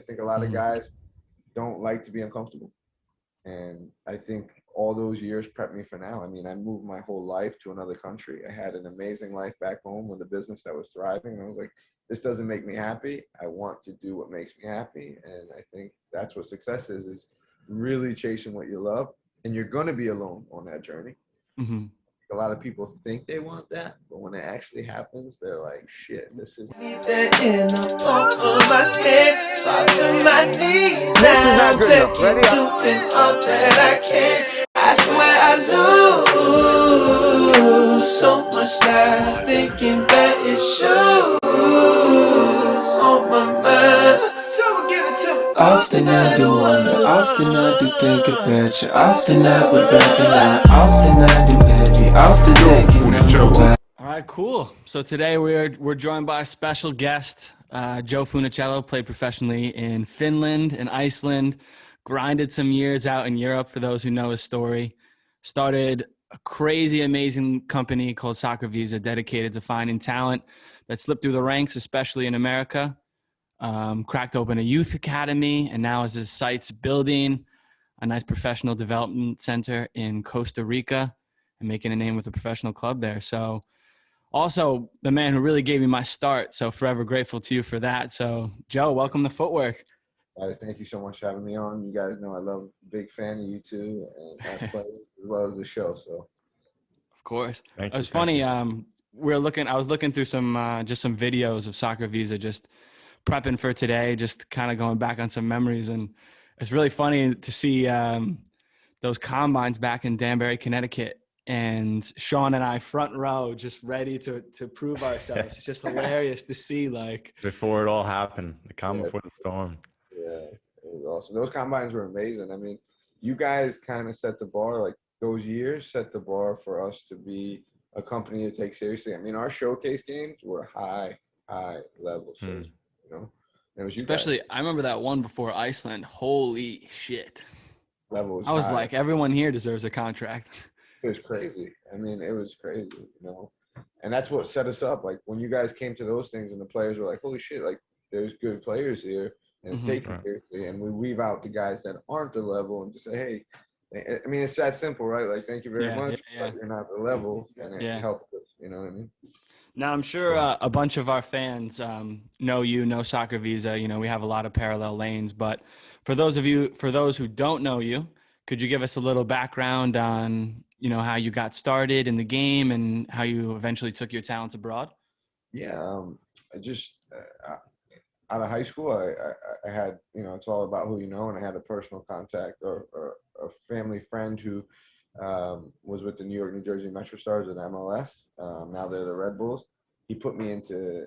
think a lot of guys don't like to be uncomfortable. And I think all those years prepped me for now. I mean, I moved my whole life to another country. I had an amazing life back home with a business that was thriving. And I was like, this doesn't make me happy. I want to do what makes me happy. And I think that's what success is really chasing what you love. And you're going to be alone on that journey. Mm-hmm. A lot of people think they want that, but when it actually happens, they're like, shit, this is. This is not good enough. Ready up. I swear I lose so much now, thinking that it's shoes on my mind. So give it to me. Often I do wonder, often I do think about you, often I would rather lie, often I do envy, often thinking about. All right, cool. So today we're joined by a special guest, Joe Funicello. Played professionally in Finland and Iceland, grinded some years out in Europe for those who know his story. Started a crazy, amazing company called SoccerViza, dedicated to finding talent that slipped through the ranks, especially in America. Cracked open a youth academy, and now as his site's building a nice professional development center in Costa Rica and making a name with a professional club there. So also the man who really gave me my start. So forever grateful to you for that. So Joe, welcome to Footwork. Guys, thank you so much for having me on. You guys know I love, big fan of you too, and as players as well as the show. So, Of course. Thank It was you, funny. thank you. I was looking through some just some videos of SoccerViza, just prepping for today, just kind of going back on some memories, and it's really funny to see those combines back in Danbury, Connecticut, and Sean and I front row, just ready to prove ourselves. It's just hilarious to see, like, Before it all happened, the calm yeah, before the storm. yeah, it was awesome. Those combines were amazing. I mean, you guys kind of set the bar, like those years set the bar for us to be a company to take seriously. I mean, our showcase games were high level shows, you know. And it was you guys. especially I remember that one before Iceland. Holy shit! Level was I was high. like, everyone here deserves a contract. It was crazy. I mean, it was crazy, you know. And that's what set us up. Like when you guys came to those things and the players were like, holy shit, like there's good players here and it's taken Right. seriously. And we weave out the guys that aren't the level and just say, hey, I mean, it's that simple, right? Like, thank you very Yeah, much, yeah, but you're not the level, and it yeah. helps us, you know what I mean? Now, I'm sure a bunch of our fans know you, know SoccerViza. You know, we have a lot of parallel lanes. But for those who don't know you, could you give us a little background on, you know, how you got started in the game and how you eventually took your talents abroad? Yeah, I just out of high school, I had, you know, it's all about who you know, and I had a personal contact or a family friend who was with the New York, New Jersey Metro Stars at MLS. Now they're the Red Bulls. He put me into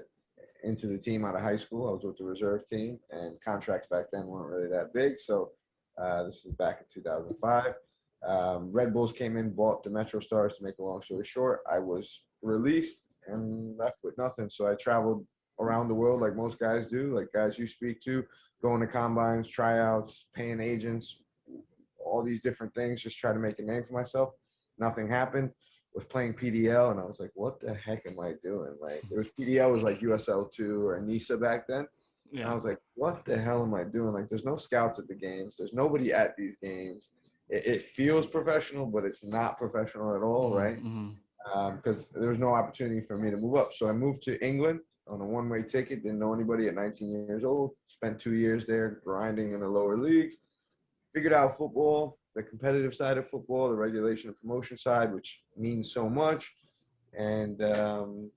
the team out of high school. I was with the reserve team, and contracts back then weren't really that big. So this is back in 2005. Red Bulls came in, bought the Metro Stars. To make a long story short, I was released and left with nothing. So I traveled around the world like most guys do, like guys you speak to, going to combines, tryouts, paying agents, all these different things, just try to make a name for myself. Nothing happened. Was playing PDL, and I was like, what the heck am I doing? Like, it was PDL was like USL2 or NISA back then. And I was like, what the hell am I doing? Like, there's no scouts at the games. There's nobody at these games. It feels professional, but it's not professional at all, right? Because there was no opportunity for me to move up. So I moved to England on a one-way ticket. Didn't know anybody at 19 years old. Spent 2 years there grinding in the lower leagues. Figured out football, the competitive side of football, the regulation and promotion side, which means so much. And kind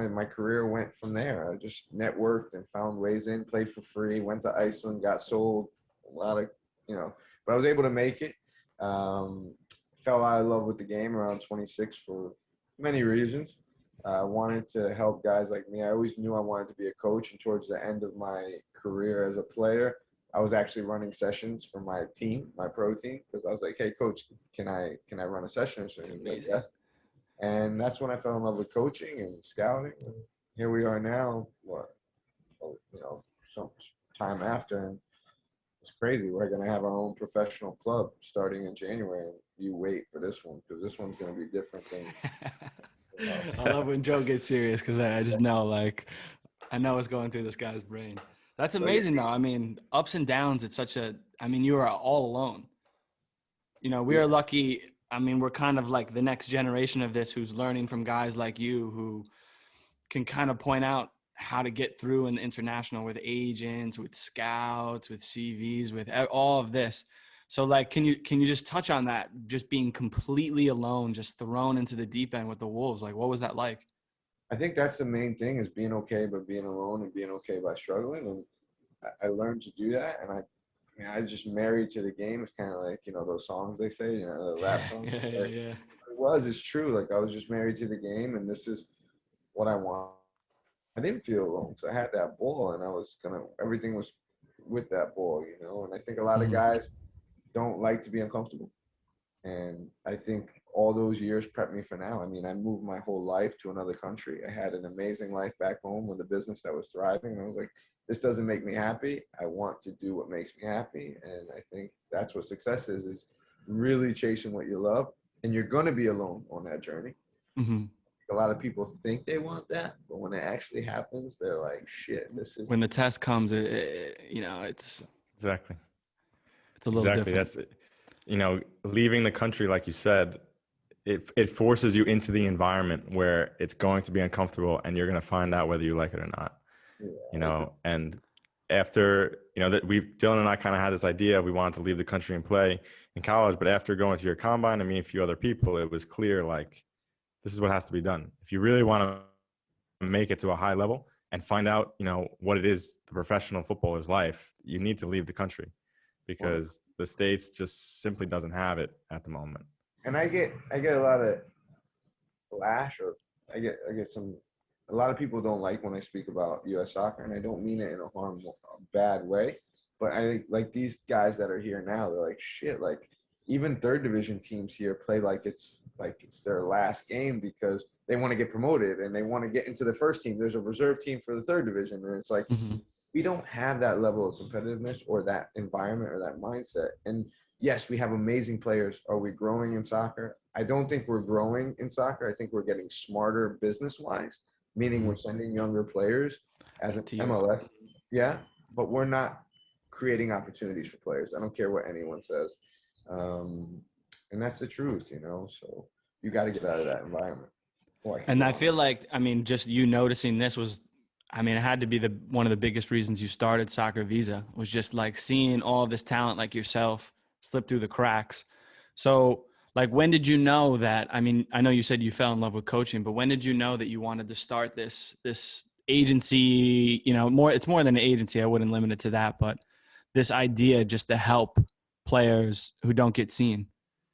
of my career went from there. I just networked and found ways in, played for free, went to Iceland, got sold, a lot of, you know, but I was able to make it. Fell out of love with the game around 26 for many reasons. Wanted to help guys like me. I always knew I wanted to be a coach, and towards the end of my career as a player, I was actually running sessions for my team, my pro team, because I was like, "Hey, coach, can I run a session?" So he was like, "Yes." And that's when I fell in love with coaching and scouting. And here we are now. What, you know, some time after, and it's crazy. We're gonna have our own professional club starting in January. And you wait for this one, because this one's gonna be different than. I love when Joe gets serious because I just know, like, I know what's going through this guy's brain. That's So, amazing though. I mean, ups and downs, you are all alone. We yeah. are lucky. I mean, we're kind of like the next generation of this who's learning from guys like you who can kind of point out how to get through in the international with agents, with scouts, with CVs, with all of this. So like, can you just touch on that? Just being completely alone, just thrown into the deep end with the Wolves. Like, what was that like? I think that's the main thing, is being okay, but being alone, and being okay by struggling. And I learned to do that. And I just married to the game. It's kind of like, those songs they say, the rap songs. Like, Yeah. it's true. Like, I was just married to the game, and this is what I want. I didn't feel alone, so I had that ball, and everything was with that ball, And I think a lot of Mhm. guys don't like to be uncomfortable. And I think all those years prepped me for now. I mean, I moved my whole life to another country. I had an amazing life back home with a business that was thriving. And I was like, this doesn't make me happy. I want to do what makes me happy. And I think that's what success is really chasing what you love. And you're going to be alone on that journey. Mm-hmm. A lot of people think they want that, but when it actually happens, they're like, shit, this is. When the test comes, it's Exactly. a little Exactly. different. That's, leaving the country, like you said, it forces you into the environment where it's going to be uncomfortable, and you're going to find out whether you like it or not. And after, Dylan and I kind of had this idea, we wanted to leave the country and play in college, but after going to your combine and meeting a few other people, it was clear, like, this is what has to be done. If you really want to make it to a high level and find out, what it is, the professional footballer's life, you need to leave the country, because the States just simply doesn't have it at the moment. And I get a lot of flash, or a lot of people don't like when I speak about U.S. soccer, and I don't mean it in a bad way, but I think, like, these guys that are here now, they're like, shit, like, even third division teams here play like it's their last game, because they want to get promoted and they want to get into the first team. There's a reserve team for the third division, and it's like, Mm-hmm. we don't have that level of competitiveness or that environment or that mindset. And yes, we have amazing players. Are we growing in soccer? I don't think we're growing in soccer. I think we're getting smarter business-wise, meaning we're sending younger players as an MLS. Yeah, but we're not creating opportunities for players. I don't care what anyone says. And that's the truth, So you got to get out of that environment. And I feel like, just you noticing this it had to be one of the biggest reasons you started SoccerViza, was just like seeing all of this talent like yourself slip through the cracks. So like, when did you know that, I know you said you fell in love with coaching, but when did you know that you wanted to start this agency, it's more than an agency. I wouldn't limit it to that, but this idea just to help players who don't get seen?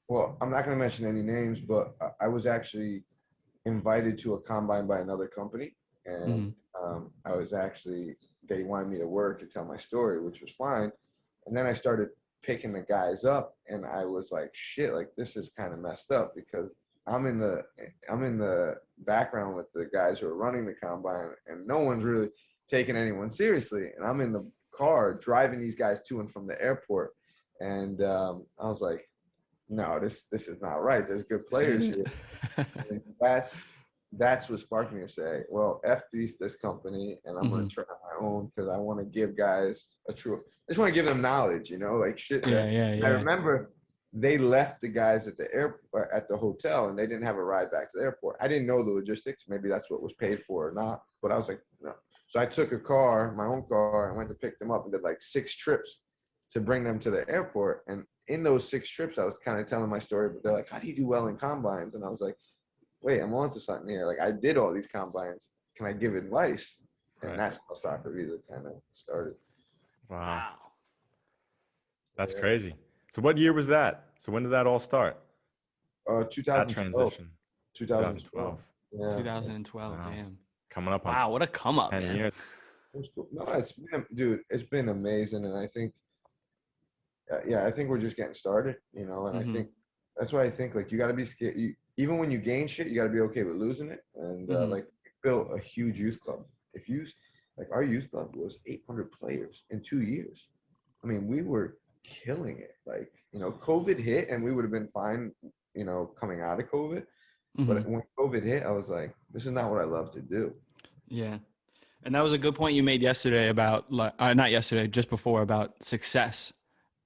Well, I'm not going to mention any names, but I was actually invited to a combine by another company, and they wanted me to work and tell my story, which was fine. And then I started picking the guys up, and I was like, shit, like, this is kind of messed up, because I'm in the background with the guys who are running the combine, and no one's really taking anyone seriously. And I'm in the car driving these guys to and from the airport, and I was like, no, this is not right. There's good players here. And that's what sparked me to say, well, F this company, and I'm going to try my own, because I want to give guys I just want to give them knowledge, like shit. Yeah. I remember they left the guys at the airport, at the hotel, and they didn't have a ride back to the airport. I didn't know the logistics. Maybe that's what was paid for or not, but I was like, no. So I took my own car, and went to pick them up, and did like 6 trips to bring them to the airport. And in those 6 trips, I was kind of telling my story, but they're like, how do you do well in combines? And I was like, wait, I'm on to something here. Like, I did all these combines. Can I give advice? And that's how SoccerViza kind of started. Wow. That's crazy. So what year was that? So when did that all start? 2012. That transition. 2012. Yeah. 2012, Wow. Damn. Coming up on Wow, what a come up, 10 man. years. No, it's been amazing. And I think, I think we're just getting started, and I think that's why I think, like, you got to be scared. Even when you gain shit, you got to be okay with losing it. And like, we built a huge youth club. Our youth club was 800 players in 2 years. I mean, we were killing it. Like, COVID hit, and we would have been fine, coming out of COVID. But when COVID hit, I was like, this is not what I love to do. Yeah. And that was a good point you made yesterday about, not yesterday, just before, about success.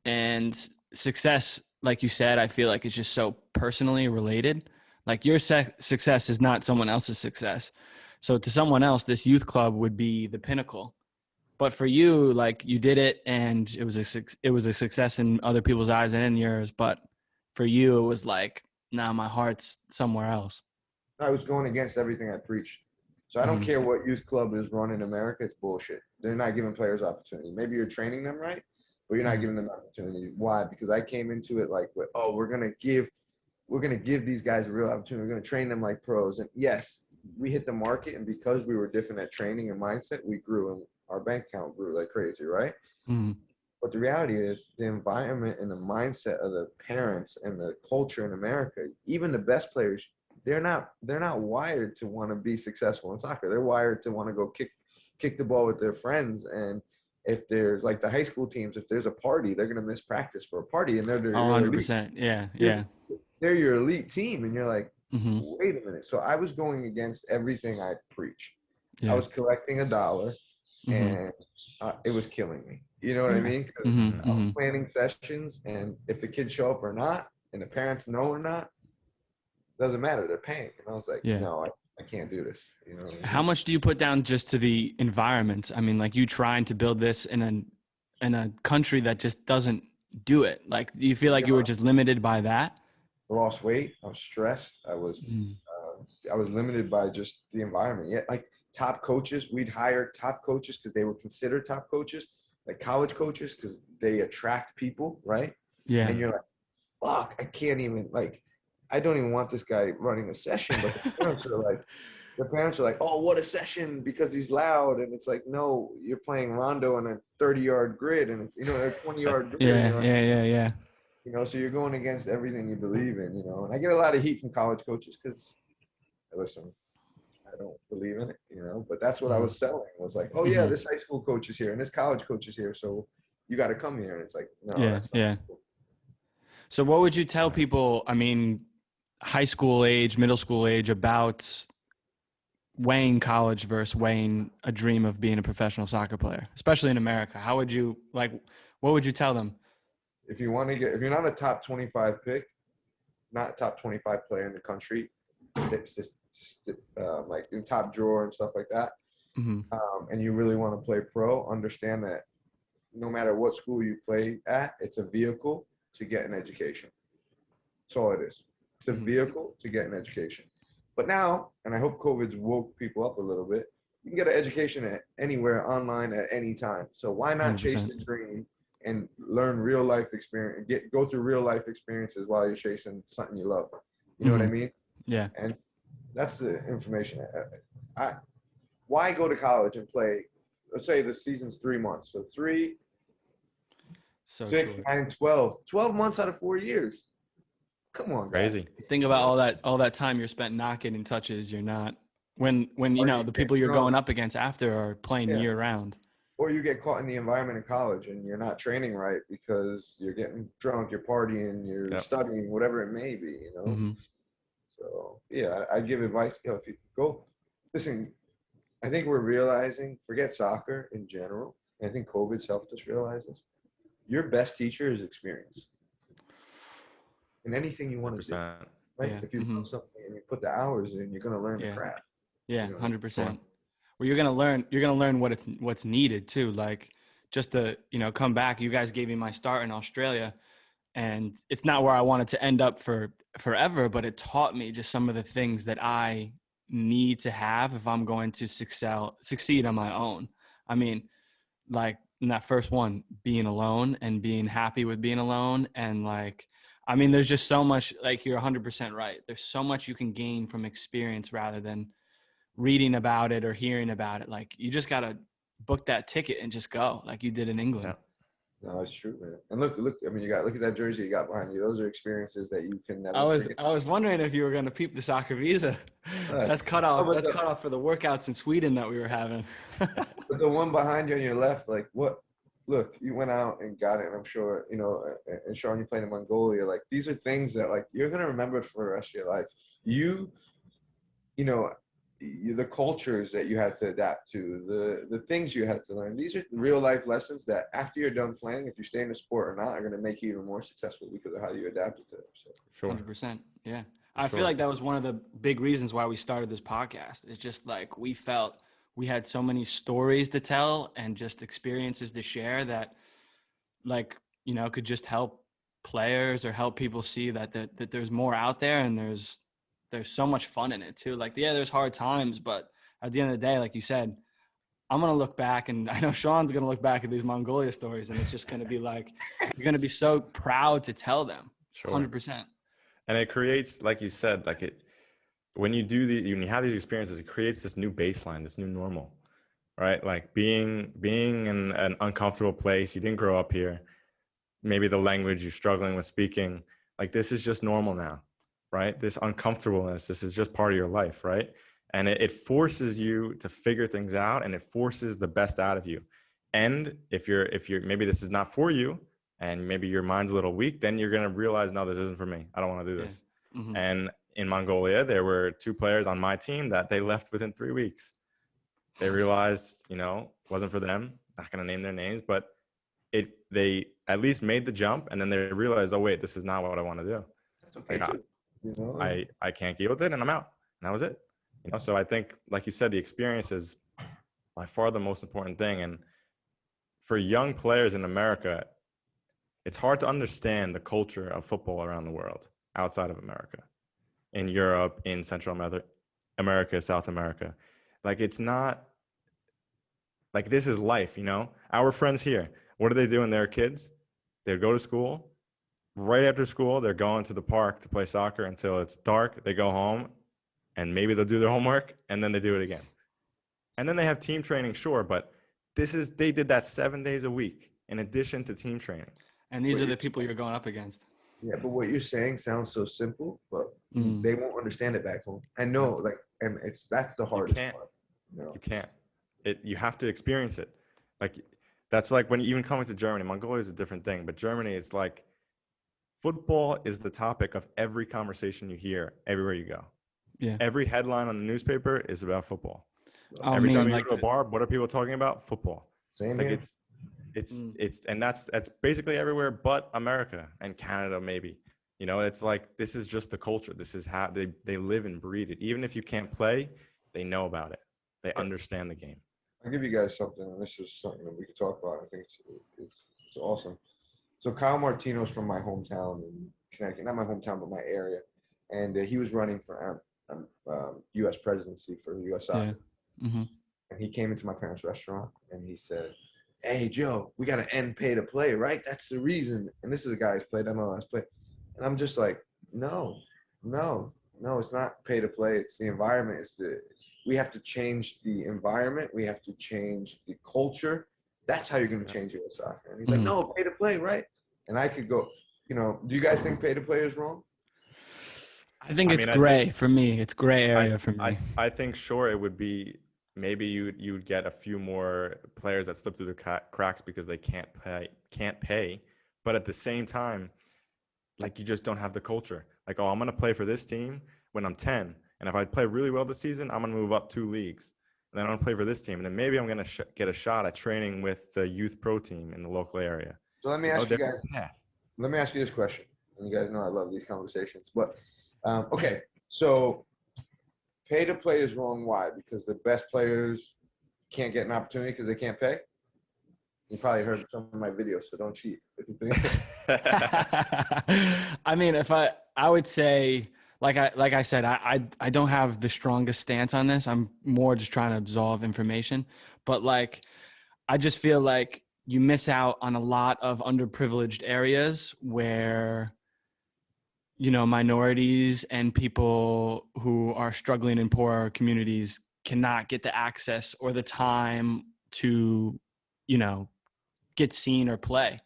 And success, like you said, I feel like it's just so personally related. Like your success is not someone else's success. So to someone else, this youth club would be the pinnacle. But for you, like you did it, and it was a success in other people's eyes and in yours. But for you, it was like, nah, my heart's somewhere else. I was going against everything I preached. So I don't care what youth club is run in America. It's bullshit. They're not giving players opportunity. Maybe you're training them right, but you're not giving them opportunity. Why? Because I came into it like, oh, we're gonna give these guys a real opportunity. We're gonna train them like pros. And yes, we hit the market, and because we were different at training and mindset, we grew, and our bank account grew like crazy, right? But the reality is the environment and the mindset of the parents and the culture in America, even the best players, they're not wired to want to be successful in soccer. They're wired to want to go kick the ball with their friends. And if there's like the high school teams, if there's a party, they're going to miss practice for a party, and they're 100%. Yeah. They're your elite team, and you're like, wait a minute. So I was going against everything I preach. I was collecting $1, and it was killing me. You know what I mean? 'Cause I'm planning sessions, and if the kids show up or not, and the parents know or not, doesn't matter. They're paying. And I was like, no, I can't do this. You know what I mean? How much do you put down just to the environment? I mean, like you trying to build this in a country that just doesn't do it. Like, do you feel like you were just limited by that? I lost weight. I was stressed. I was limited by just the environment. Yeah, like top coaches, we'd hire top coaches because they were considered top coaches, like college coaches, because they attract people, right? Yeah. And you're like, fuck, I can't even, like, I don't even want this guy running a session, but the parents are like, oh, what a session, because he's loud. And it's like, no, you're playing Rondo on a 30-yard grid, and it's, a 20-yard grid. Yeah. So you're going against everything you believe in, and I get a lot of heat from college coaches because, listen, I don't believe in it, but that's what I was selling. It was like, oh yeah, this high school coach is here and this college coach is here, so you got to come here. And it's like, no, that's not cool. So what would you tell people, I mean, high school age, middle school age, about weighing college versus weighing a dream of being a professional soccer player, especially in America? How would you, what would you tell them? If you're not a top 25 pick, not top 25 player in the country, like in top drawer and stuff like that, and you really want to play pro, understand that no matter what school you play at, it's a vehicle to get an education. That's all it is. It's a vehicle to get an education. But now, and I hope COVID's woke people up a little bit, you can get an education at anywhere, online, at any time. So why not 100%. Chase the dream and learn real life experience, go through real life experiences while you're chasing something you love. You know what I mean? Yeah. And that's the information. Why go to college and play? Let's say the season's 3 months. So 3, 6, 9, 12 months out of 4 years. Come on, guys. Crazy. Think about all that time you're spent not getting touches. You're not when the people you're going up against after are playing year round. Or you get caught in the environment in college and you're not training right because you're getting drunk, you're partying, you're studying, whatever it may be, So yeah, I give advice. If you go, listen, I think we're realizing, forget soccer in general. I think COVID's helped us realize this. Your best teacher is experience. In anything you want to do, right? Yeah. If you do something and you put the hours in, you're going to learn the craft. Yeah, 100%. Well, you're going to learn what's needed too. Like just to, come back, you guys gave me my start in Australia, and it's not where I wanted to end up for forever, but it taught me just some of the things that I need to have if I'm going to succeed on my own. I mean, like in that first one, being alone and being happy with being alone. And there's just so much, like you're 100% right. There's so much you can gain from experience rather than reading about it or hearing about it. Like you just got to book that ticket and just go like you did in England. Yeah. No, it's true, man. And look, I mean, look at that jersey you got behind you. Those are experiences that you can never forget. I was wondering if you were going to peep the SoccerViza. That's cut off for the workouts in Sweden that we were having. But the one behind you on your left, like what? Look, you went out and got it, and I'm sure, and Sean, you played in Mongolia. Like, these are things that, like, you're going to remember for the rest of your life. the cultures that you had to adapt to, the things you had to learn. These are real life lessons that after you're done playing, if you stay in the sport or not, are going to make you even more successful because of how you adapted to it. So. Sure. 100%. Yeah. For I sure. feel like that was one of the big reasons why we started this podcast. It's just like we felt we had so many stories to tell and just experiences to share that, like, you know, could just help players or help people see that there's more out there, and there's so much fun in it too. Like, yeah, there's hard times, but at the end of the day, like you said, I'm going to look back, and I know Sean's going to look back at these Mongolia stories, and it's just going to be like, you're going to be so proud to tell them. Sure. 100%. And it creates, like you said, like when you have these experiences, it creates this new baseline, this new normal, right? Like being in an uncomfortable place, you didn't grow up here, maybe the language you're struggling with speaking, like this is just normal now, right? This uncomfortableness, this is just part of your life, right? And it forces you to figure things out, and it forces the best out of you. And if you're maybe this is not for you, and maybe your mind's a little weak, then you're going to realize, no, this isn't for me. I don't want to do this. Yeah. Mm-hmm. And in Mongolia, there were 2 players on my team that they left within 3 weeks. They realized, you know, wasn't for them. Not going to name their names, but they at least made the jump, and then they realized, oh wait, this is not what I want to do. That's okay too. You know? I can't deal with it, and I'm out. And that was it. You know, so I think, like you said, the experience is by far the most important thing. And for young players in America, it's hard to understand the culture of football around the world, outside of America, in Europe, in Central America, South America. Like, it's not like, this is life, you know. Our friends here, what do they do when they're kids? They go to school. Right after school, they're going to the park to play soccer until it's dark. They go home, and maybe they'll do their homework, and then they do it again. And then they have team training, sure, but they did that 7 days a week in addition to team training. And these are the people you're going up against. Yeah, but what you're saying sounds so simple, but they won't understand it back home. I know, like, and that's the hardest part. You can't. You have to experience it. Like, that's like when you even coming to Germany. Mongolia is a different thing, but Germany, it's like football is the topic of every conversation you hear everywhere you go. Yeah. Every headline on the newspaper is about football. Oh, Every time you like go to a bar, what are people talking about? Football. Same like here. It's and that's basically everywhere but America and Canada, maybe. You know, it's like, this is just the culture. This is how they live and breathe it. Even if you can't play, they know about it. They understand the game. I'll give you guys something, and this is something that we could talk about. I think it's awesome. So Kyle Martino's from my hometown in Connecticut, not my hometown, but my area, and he was running for U.S. presidency for the U.S. soccer. Yeah. Mm-hmm. And he came into my parents' restaurant, and he said, "Hey, Joe, we got to end pay to play, right? That's the reason." And this is a guy who's played MLS play. And I'm just like, no, it's not pay to play. It's the environment. We have to change the environment. We have to change the culture. That's how you're going to change U.S. soccer. And he's like, no, pay to play, right? And I could go, you know, do you guys think pay to play is wrong? I think it's gray for me. It's gray area for me. I think, sure, it would be, maybe you'd get a few more players that slip through the cracks because they can't pay. But at the same time, like, you just don't have the culture. Like, oh, I'm going to play for this team when I'm 10. And if I play really well this season, I'm going to move up 2 leagues. And then I'm going to play for this team. And then maybe I'm going to get a shot at training with the youth pro team in the local area. So let me ask you guys, let me ask you this question. And you guys know I love these conversations. But, okay, so pay to play is wrong. Why? Because the best players can't get an opportunity because they can't pay? You probably heard some of my videos, so don't cheat. I mean, I would say, like I said, I don't have the strongest stance on this. I'm more just trying to absorb information. But, like, I just feel like you miss out on a lot of underprivileged areas where, you know, minorities and people who are struggling in poorer communities cannot get the access or the time to, you know, get seen or play.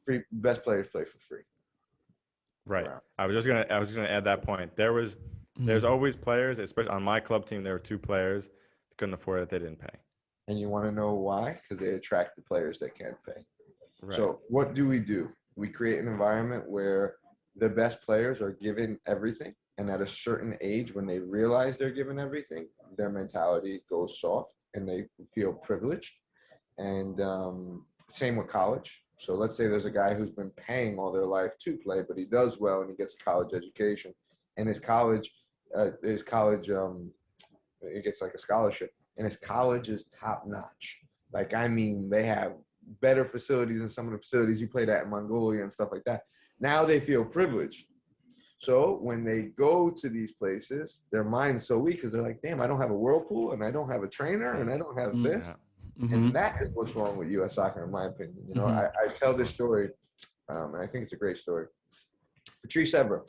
Free best players play for free. Right. I was gonna add that point. There's always players, especially on my club team, there were 2 players that couldn't afford it, they didn't pay. And you want to know why? Because they attract the players that can't pay. Right. So what do? We create an environment where the best players are given everything, And at a certain age, when they realize they're given everything, their mentality goes soft and they feel privileged. And same with college. So let's say there's a guy who's been paying all their life to play, but he does well and he gets a college education, and his college, he gets like a scholarship, and his college is top notch. Like, I mean, they have better facilities than some of the facilities you played at in Mongolia and stuff like that. Now they feel privileged. So when they go to these places, their mind's so weak because they're like, damn, I don't have a whirlpool and I don't have a trainer and I don't have this. Yeah. And that is what's wrong with U.S. soccer, in my opinion. You know, I tell this story, and I think it's a great story. Patrice Evra,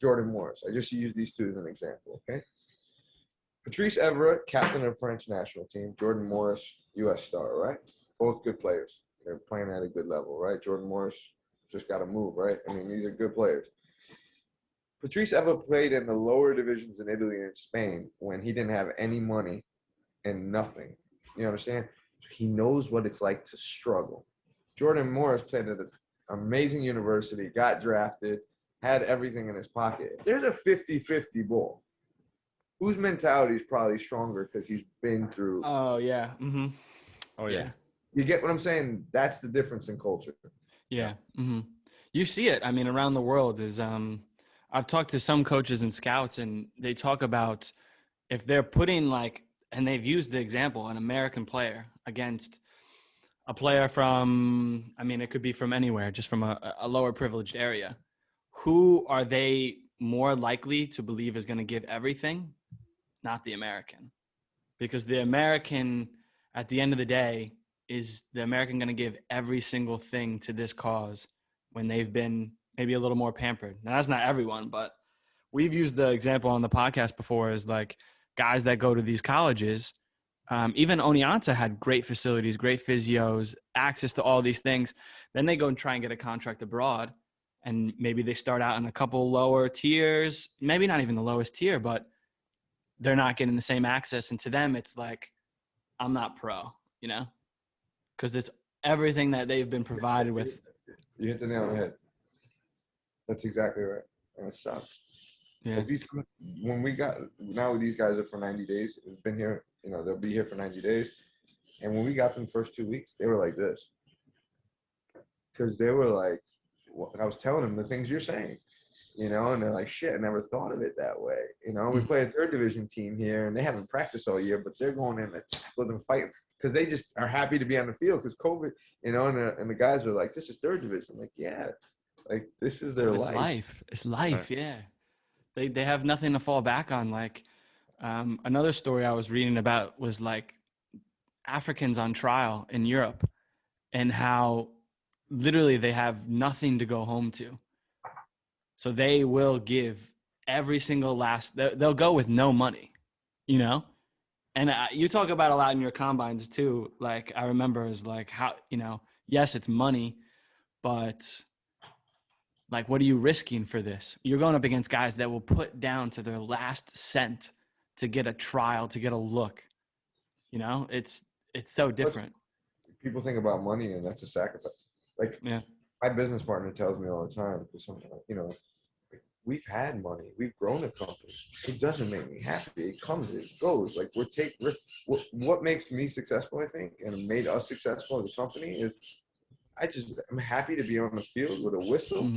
Jordan Morris. I just use these two as an example, okay? Patrice Evra, captain of the French national team. Jordan Morris, U.S. star, right? Both good players. They're playing at a good level, right? Jordan Morris just got to move, right? I mean, these are good players. Patrice Evra played in the lower divisions in Italy and Spain when he didn't have any money and nothing. You understand? So he knows what it's like to struggle. Jordan Morris played at an amazing university, got drafted, had everything in his pocket. If there's a 50-50 ball, whose mentality is probably stronger because he's been through? Oh, yeah. Mm-hmm. Oh, yeah. You get what I'm saying? That's the difference in culture. Yeah. Mm-hmm. You see it. I mean, around the world is I've talked to some coaches and scouts, and they talk about if they're putting and they've used the example, an American player against a player from, I mean, it could be from anywhere, just from a lower privileged area. Who are they more likely to believe is going to give everything? Not the American. Because the American, at the end of the day, is the American going to give every single thing to this cause when they've been maybe a little more pampered? Now, that's not everyone, but we've used the example on the podcast before as like guys that go to these colleges. Even Oneonta had great facilities, great physios, access to all these things. Then they go and try and get a contract abroad, and maybe they start out in a couple lower tiers, maybe not even the lowest tier, but they're not getting the same access. And to them, it's like, I'm not pro, you know, because it's everything that they've been provided with. You hit the nail on the head. That's exactly right. And it sucks. Yeah. Like now these guys are for 90 days. They've been here, you know, they'll be here for 90 days. And when we got them first 2 weeks, they were like this. Because they were like, I was telling them the things you're saying, you know, and they're like, shit, I never thought of it that way. You know, we play a third division team here and they haven't practiced all year, but they're going in to tackle them, fighting because they just are happy to be on the field because COVID, you know, and the guys are like, this is third division. I'm like, yeah, like this is their life. It's life. Yeah. They have nothing to fall back on. Like another story I was reading about was like Africans on trial in Europe and how literally they have nothing to go home to. So they will give every single they'll go with no money, you know? And you talk about a lot in your combines too. Like I remember is like how, you know, yes, it's money, but like, what are you risking for this? You're going up against guys that will put down to their last cent to get a trial, to get a look. You know, it's so different. People think about money and that's a sacrifice. Like my business partner tells me all the time, because you know, we've had money, we've grown a company. It doesn't make me happy. It comes, it goes. Like what makes me successful, I think, and made us successful as a company is I'm happy to be on the field with a whistle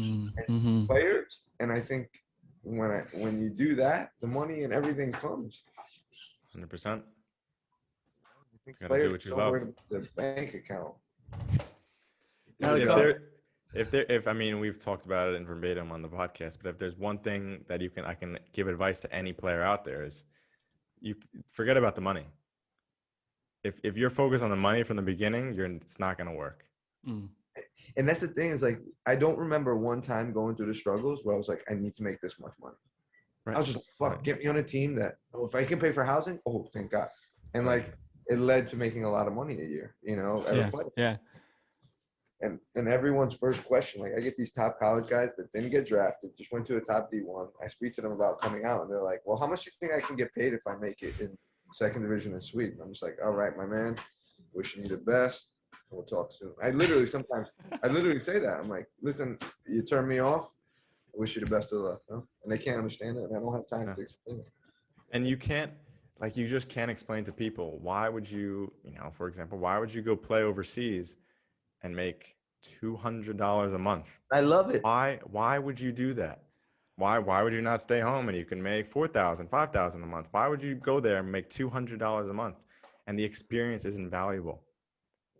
and players. And I think when you do that, the money and everything comes. 100%. I think gotta do what you love. The bank account. If I mean, we've talked about it in verbatim on the podcast, but if there's one thing that I can give advice to any player out there is you forget about the money. If you're focused on the money from the beginning, it's not going to work. And that's the thing is like, I don't remember one time going through the struggles where I was like, I need to make this much money. Right. I was just like, fuck, get me on a team that, if I can pay for housing, thank God. And like, it led to making a lot of money a year, you know, as a player. Yeah. And everyone's first question, like I get these top college guys that didn't get drafted, just went to a top D1. I speak to them about coming out and they're like, well, how much do you think I can get paid if I make it in second division in Sweden? I'm just like, all right, my man, wishing you the best. We'll talk soon. I literally say that. I'm like, listen, you turn me off, wish you the best of luck. Huh? And they can't understand it, and I don't have time to explain it. And you can't, like, you just can't explain to people, why would you, for example, why would you go play overseas and make $200 a month? I love it. Why would you do that? Why would you not stay home and you can make $4,000, $5,000 a month? Why would you go there and make $200 a month? And the experience is invaluable.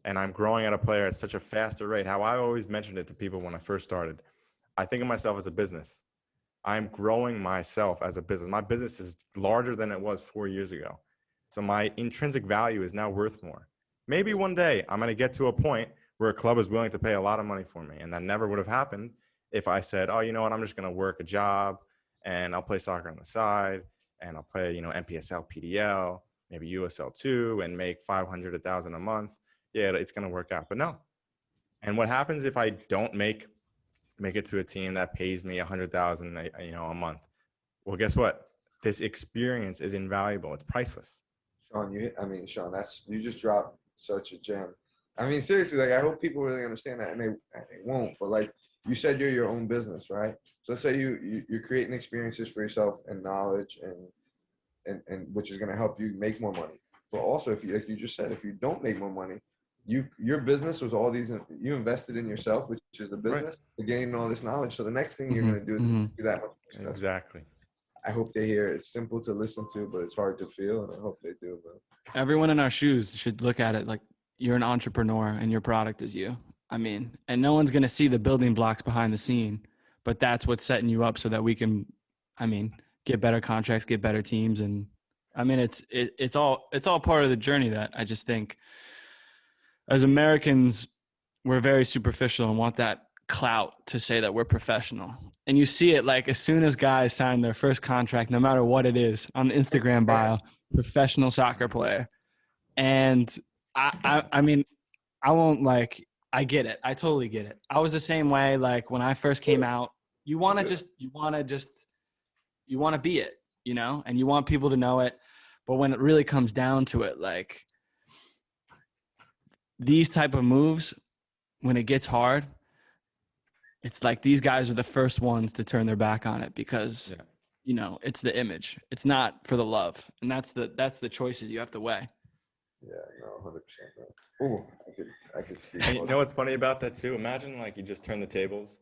And I'm growing at a player at such a faster rate. How I always mentioned it to people when I first started, I think of myself as a business. I'm growing myself as a business. My business is larger than it was 4 years ago. So my intrinsic value is now worth more. Maybe one day I'm going to get to a point where a club is willing to pay a lot of money for me. And that never would have happened if I said, oh, you know what, I'm just going to work a job and I'll play soccer on the side and I'll play, NPSL, PDL, maybe USL2 and make 500, 1,000 a month. Yeah, it's going to work out. But no. And what happens if I don't make it to a team that pays me 100,000, a month? Well, guess what? This experience is invaluable. It's priceless. Sean, you just dropped such a gem. I mean, seriously, like, I hope people really understand that, and they won't. But like you said, you're your own business, right? So let's say you're creating experiences for yourself and knowledge, and which is going to help you make more money. But also, if you, like you just said, if you don't make more money, your business was all these, you invested in yourself, which is the business, to gain all this knowledge. So the next thing you're going to do is do that much stuff. Exactly. I hope they hear it. It's simple to listen to, but it's hard to feel, and I hope they do. But Everyone in our shoes should look at it like you're an entrepreneur and your product is you. I mean, and no one's going to see the building blocks behind the scene, but that's what's setting you up so that we can, get better contracts, get better teams. And it's all part of the journey that I just think as Americans, we're very superficial and want that clout to say that we're professional. And you see it like as soon as guys sign their first contract, no matter what it is, on the Instagram bio, professional soccer player. And I get it. I totally get it. I was the same way. Like when I first came out, you want to be it, and you want people to know it. But when it really comes down to it, like these type of moves, when it gets hard, it's like these guys are the first ones to turn their back on it because, it's the image. It's not for the love. And that's the choices you have to weigh. yeah, no, 100%. Oh, I could speak. And you know what's funny about that too? Imagine like you just turn the tables.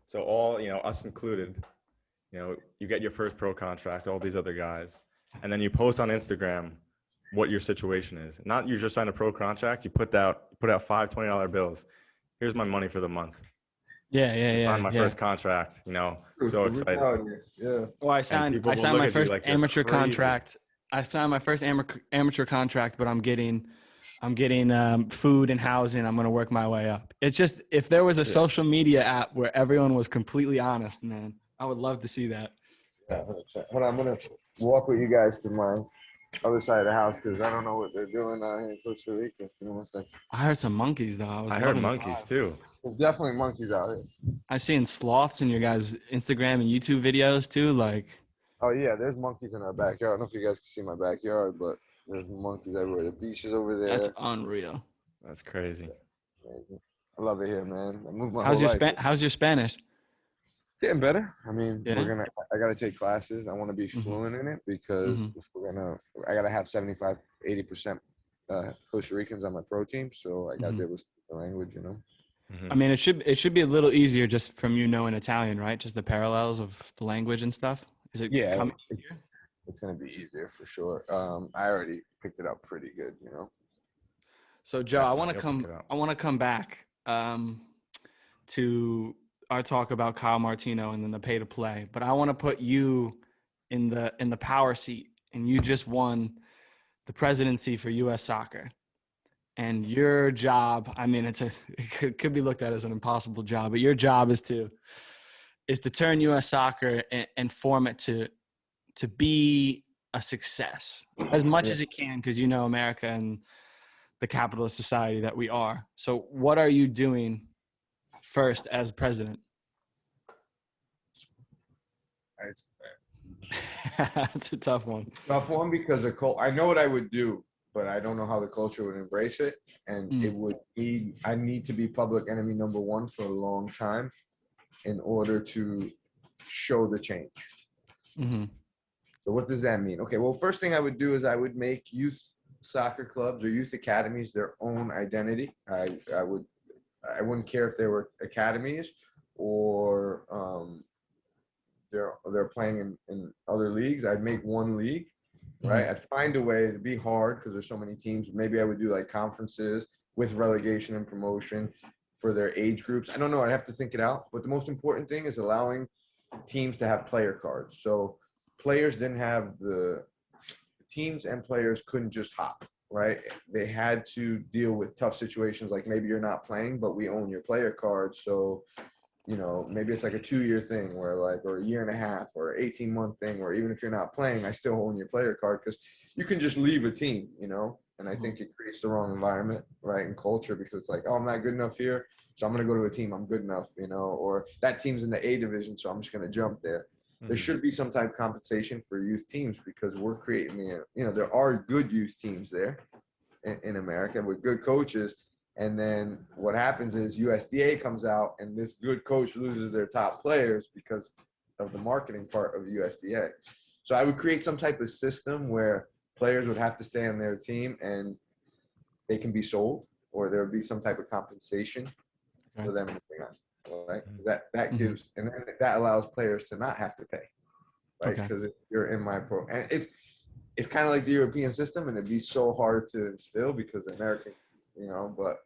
So all, us included, you get your first pro contract, all these other guys, and then you post on Instagram what your situation is. Not you just signed a pro contract, you put out $5 $20 bills. Here's my money for the month. Yeah. Signed my first contract, so excited. Yeah. Or I signed my first amateur contract. I signed my first amateur contract, but I'm getting food and housing. I'm going to work my way up. It's just, if there was a social media app where everyone was completely honest, man, I would love to see that. Yeah, 100%. Hold on, I'm going to walk with you guys to my other side of the house because I don't know what they're doing out here in Costa Rica. Give me 1 second. I heard some monkeys though. I heard monkeys too. There's definitely monkeys out here. I seen sloths in your guys' Instagram and YouTube videos too. Like, oh yeah, there's monkeys in our backyard. I don't know if you guys can see my backyard, but there's monkeys everywhere. The beach is over there. that's unreal. That's crazy. I love it here, man. I moved my How's whole your life. How's your Spanish? Getting better. I mean, Yeah? I got to take classes. I want to be fluent in it because if I got to have 75, 80% Costa Ricans on my pro team. So I got to be able to speak the language, I mean, it should be a little easier just from knowing Italian, right? Just the parallels of the language and stuff. Is it coming easier? It's going to be easier for sure. I already picked it up pretty good, So Joe, I want to come back to our talk about Kyle Martino and then the pay to play, but I want to put you in the power seat, and you just won the presidency for U.S. Soccer, and your job, I mean, it could be looked at as an impossible job, but your job is to turn U.S. Soccer and form it to be a success as much as it can, because America and the capitalist society that we are. So what are you doing first as president? That's a tough one. Tough one because I know what I would do, but I don't know how the culture would embrace it. And I need to be public enemy number one for a long time in order to show the change. Mm-hmm. So what does that mean? Okay, well, first thing I would do is I would make youth soccer clubs or youth academies their own identity. I wouldn't care if they were academies or they're playing in other leagues. I'd make one league, right? I'd find a way. It'd be hard because there's so many teams. Maybe I would do like conferences with relegation and promotion for their age groups. I don't know. I'd have to think it out. But the most important thing is allowing teams to have player cards. So players didn't have the teams and players couldn't just hop, right? They had to deal with tough situations like maybe you're not playing, but we own your player card. So, you know, maybe it's like a 2-year thing where like, or a year and a half or 18-month thing, or even if you're not playing, I still own your player card because you can just leave a team, you know? And I think it creates the wrong environment, right? And culture because it's like, oh, I'm not good enough here. So I'm going to go to a team I'm good enough, you know, or that team's in the A division. So I'm just going to jump there. There should be some type of compensation for youth teams because we're creating you know, there are good youth teams there in America with good coaches. And then what happens is USDA comes out and this good coach loses their top players because of the marketing part of USDA. So I would create some type of system where players would have to stay on their team and they can be sold or there would be some type of compensation for them moving on. Right, that gives, and then that allows players to not have to pay, right? Because if you're in my pro, and it's kind of like the European system, and it'd be so hard to instill because the American, you know. But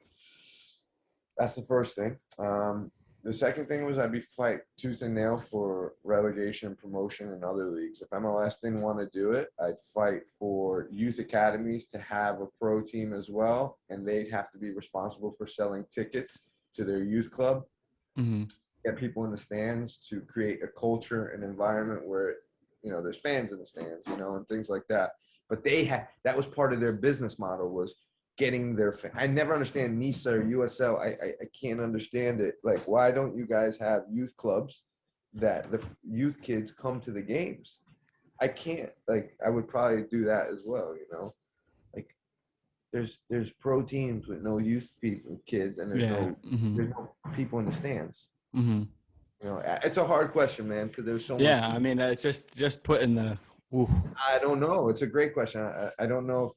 that's the first thing. The second thing was I'd be fight tooth and nail for relegation and promotion in other leagues. If MLS didn't want to do it, I'd fight for youth academies to have a pro team as well, and they'd have to be responsible for selling tickets to their youth club. Get people in the stands to create a culture and environment where, you know, there's fans in the stands, you know, and things like that. But that was part of their business model was getting their I never understand NISA or USL. I can't understand it. Like, why don't you guys have youth clubs that the youth kids come to the games? I can't. Like, I would probably do that as well, you know. Like, there's pro teams with no youth people, kids, and there's no people in the stands. You know, it's a hard question, man, because there's so much. Yeah, I mean, it's just putting the. Oof. I don't know. It's a great question. I don't know if,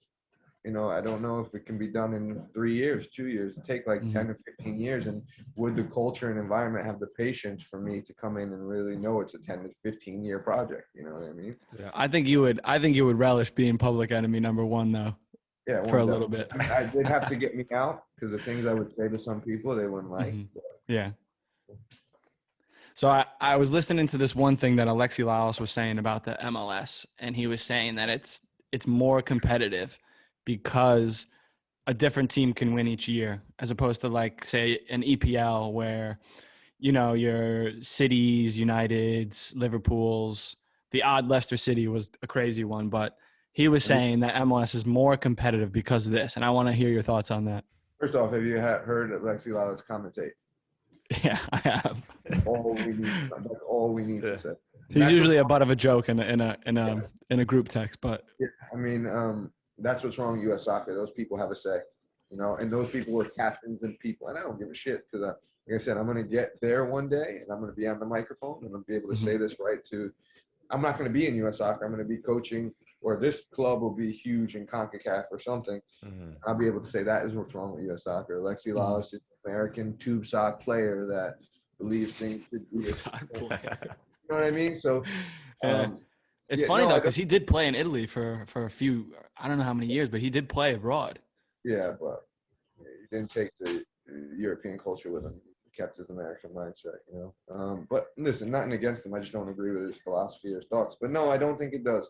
you know, I don't know if it can be done in 3 years, 2 years. It take like 10 or 15 years. And would the culture and environment have the patience for me to come in and really know it's a 10 to 15 year project? You know what I mean? Yeah, I think you would relish being public enemy number one though. Yeah, for a little bit. I mean, I did have to get me out because the things I would say to some people they wouldn't like. Yeah. So I was listening to this one thing that Alexi Lalas was saying about the MLS, and he was saying that it's more competitive because a different team can win each year, as opposed to like say an EPL where, you know, your Cities, Uniteds, Liverpools, the odd Leicester City was a crazy one, but he was saying that MLS is more competitive because of this, and I want to hear your thoughts on that. First off, have you heard Alexi Lalas commentate? Yeah, I have. That's all we need to say. He's usually a butt of a joke in a group text, but yeah, I mean, that's what's wrong with U.S. soccer. Those people have a say, you know, and those people were captains and people, and I don't give a shit because, like I said, I'm going to get there one day, and I'm going to be on the microphone, and I'm going to be able to say this right to. I'm not going to be in U.S. soccer. I'm going to be coaching, or this club will be huge in CONCACAF or something. I'll be able to say that is what's wrong with U.S. soccer. Alexi Lalas is an American tube sock player that believes things should be. You know what I mean? So it's funny though, because he did play in Italy for a few, I don't know how many years, but he did play abroad. Yeah, but he didn't take the European culture with him. He kept his American mindset, you know. But listen, nothing against him. I just don't agree with his philosophy or his thoughts. But no, I don't think it does.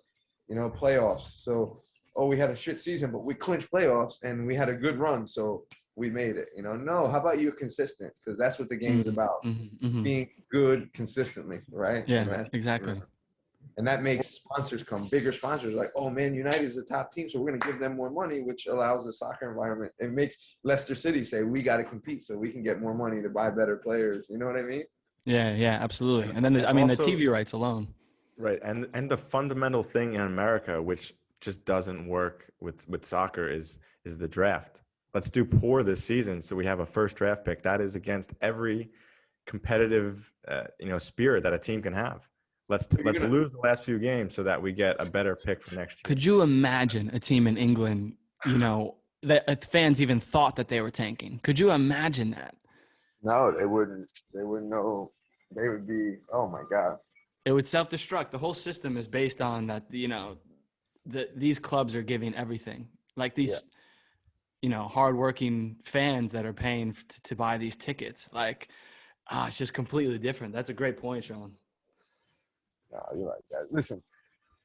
You know, playoffs. So, we had a shit season, but we clinched playoffs and we had a good run. So we made it, you know. No, how about you consistent? Because that's what the game's about. Being good consistently, right? Yeah, exactly. And that makes sponsors come, bigger sponsors like, oh man, United is the top team, so we're going to give them more money, which allows the soccer environment. It makes Leicester City say, we got to compete so we can get more money to buy better players. You know what I mean? Yeah, absolutely. And then, the TV rights alone. Right. And the fundamental thing in America, which just doesn't work with soccer is the draft. Let's do poor this season so we have a first draft pick. That is against every competitive, spirit that a team can have. Let's lose the last few games so that we get a better pick for next year. Could you imagine a team in England, that fans even thought that they were tanking? Could you imagine that? No, they wouldn't. They wouldn't know. They would be, oh my God. It would self-destruct. The whole system is based on that, these clubs are giving everything. Like these, hardworking fans that are paying to buy these tickets. Like, it's just completely different. That's a great point, Sean. No, you're right, guys. Listen,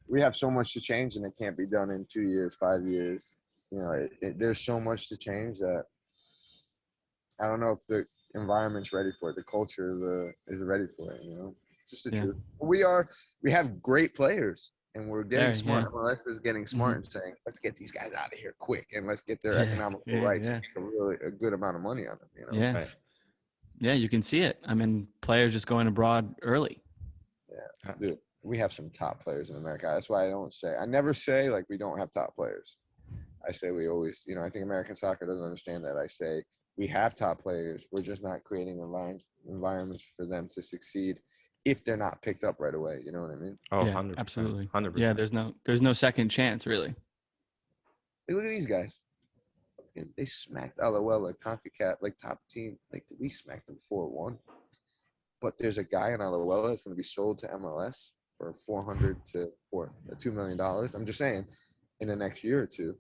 we have so much to change, and it can't be done in 2 years, 5 years. There's so much to change that I don't know if the environment's ready for it. The culture is ready for it. It's just the truth. We have great players, and we're getting smart. Yeah. MLS is getting smart and saying, let's get these guys out of here quick, and let's get their economical rights and make a good amount of money on them. Yeah. Right. Yeah, you can see it. I mean, players just going abroad early. Yeah, dude, we have some top players in America. That's why I never say like we don't have top players. I say we always, I think American soccer doesn't understand that. I say we have top players. We're just not creating environments for them to succeed if they're not picked up right away. You know what I mean? Oh, yeah, 100%, absolutely. 100%. Yeah, there's no second chance, really. Look at these guys. They smacked Alajuela, CONCACAF, like top team. Like we smacked them 4-1. But there's a guy in Alajuela that's going to be sold to MLS for $400 to $2 million. I'm just saying, in the next year or two.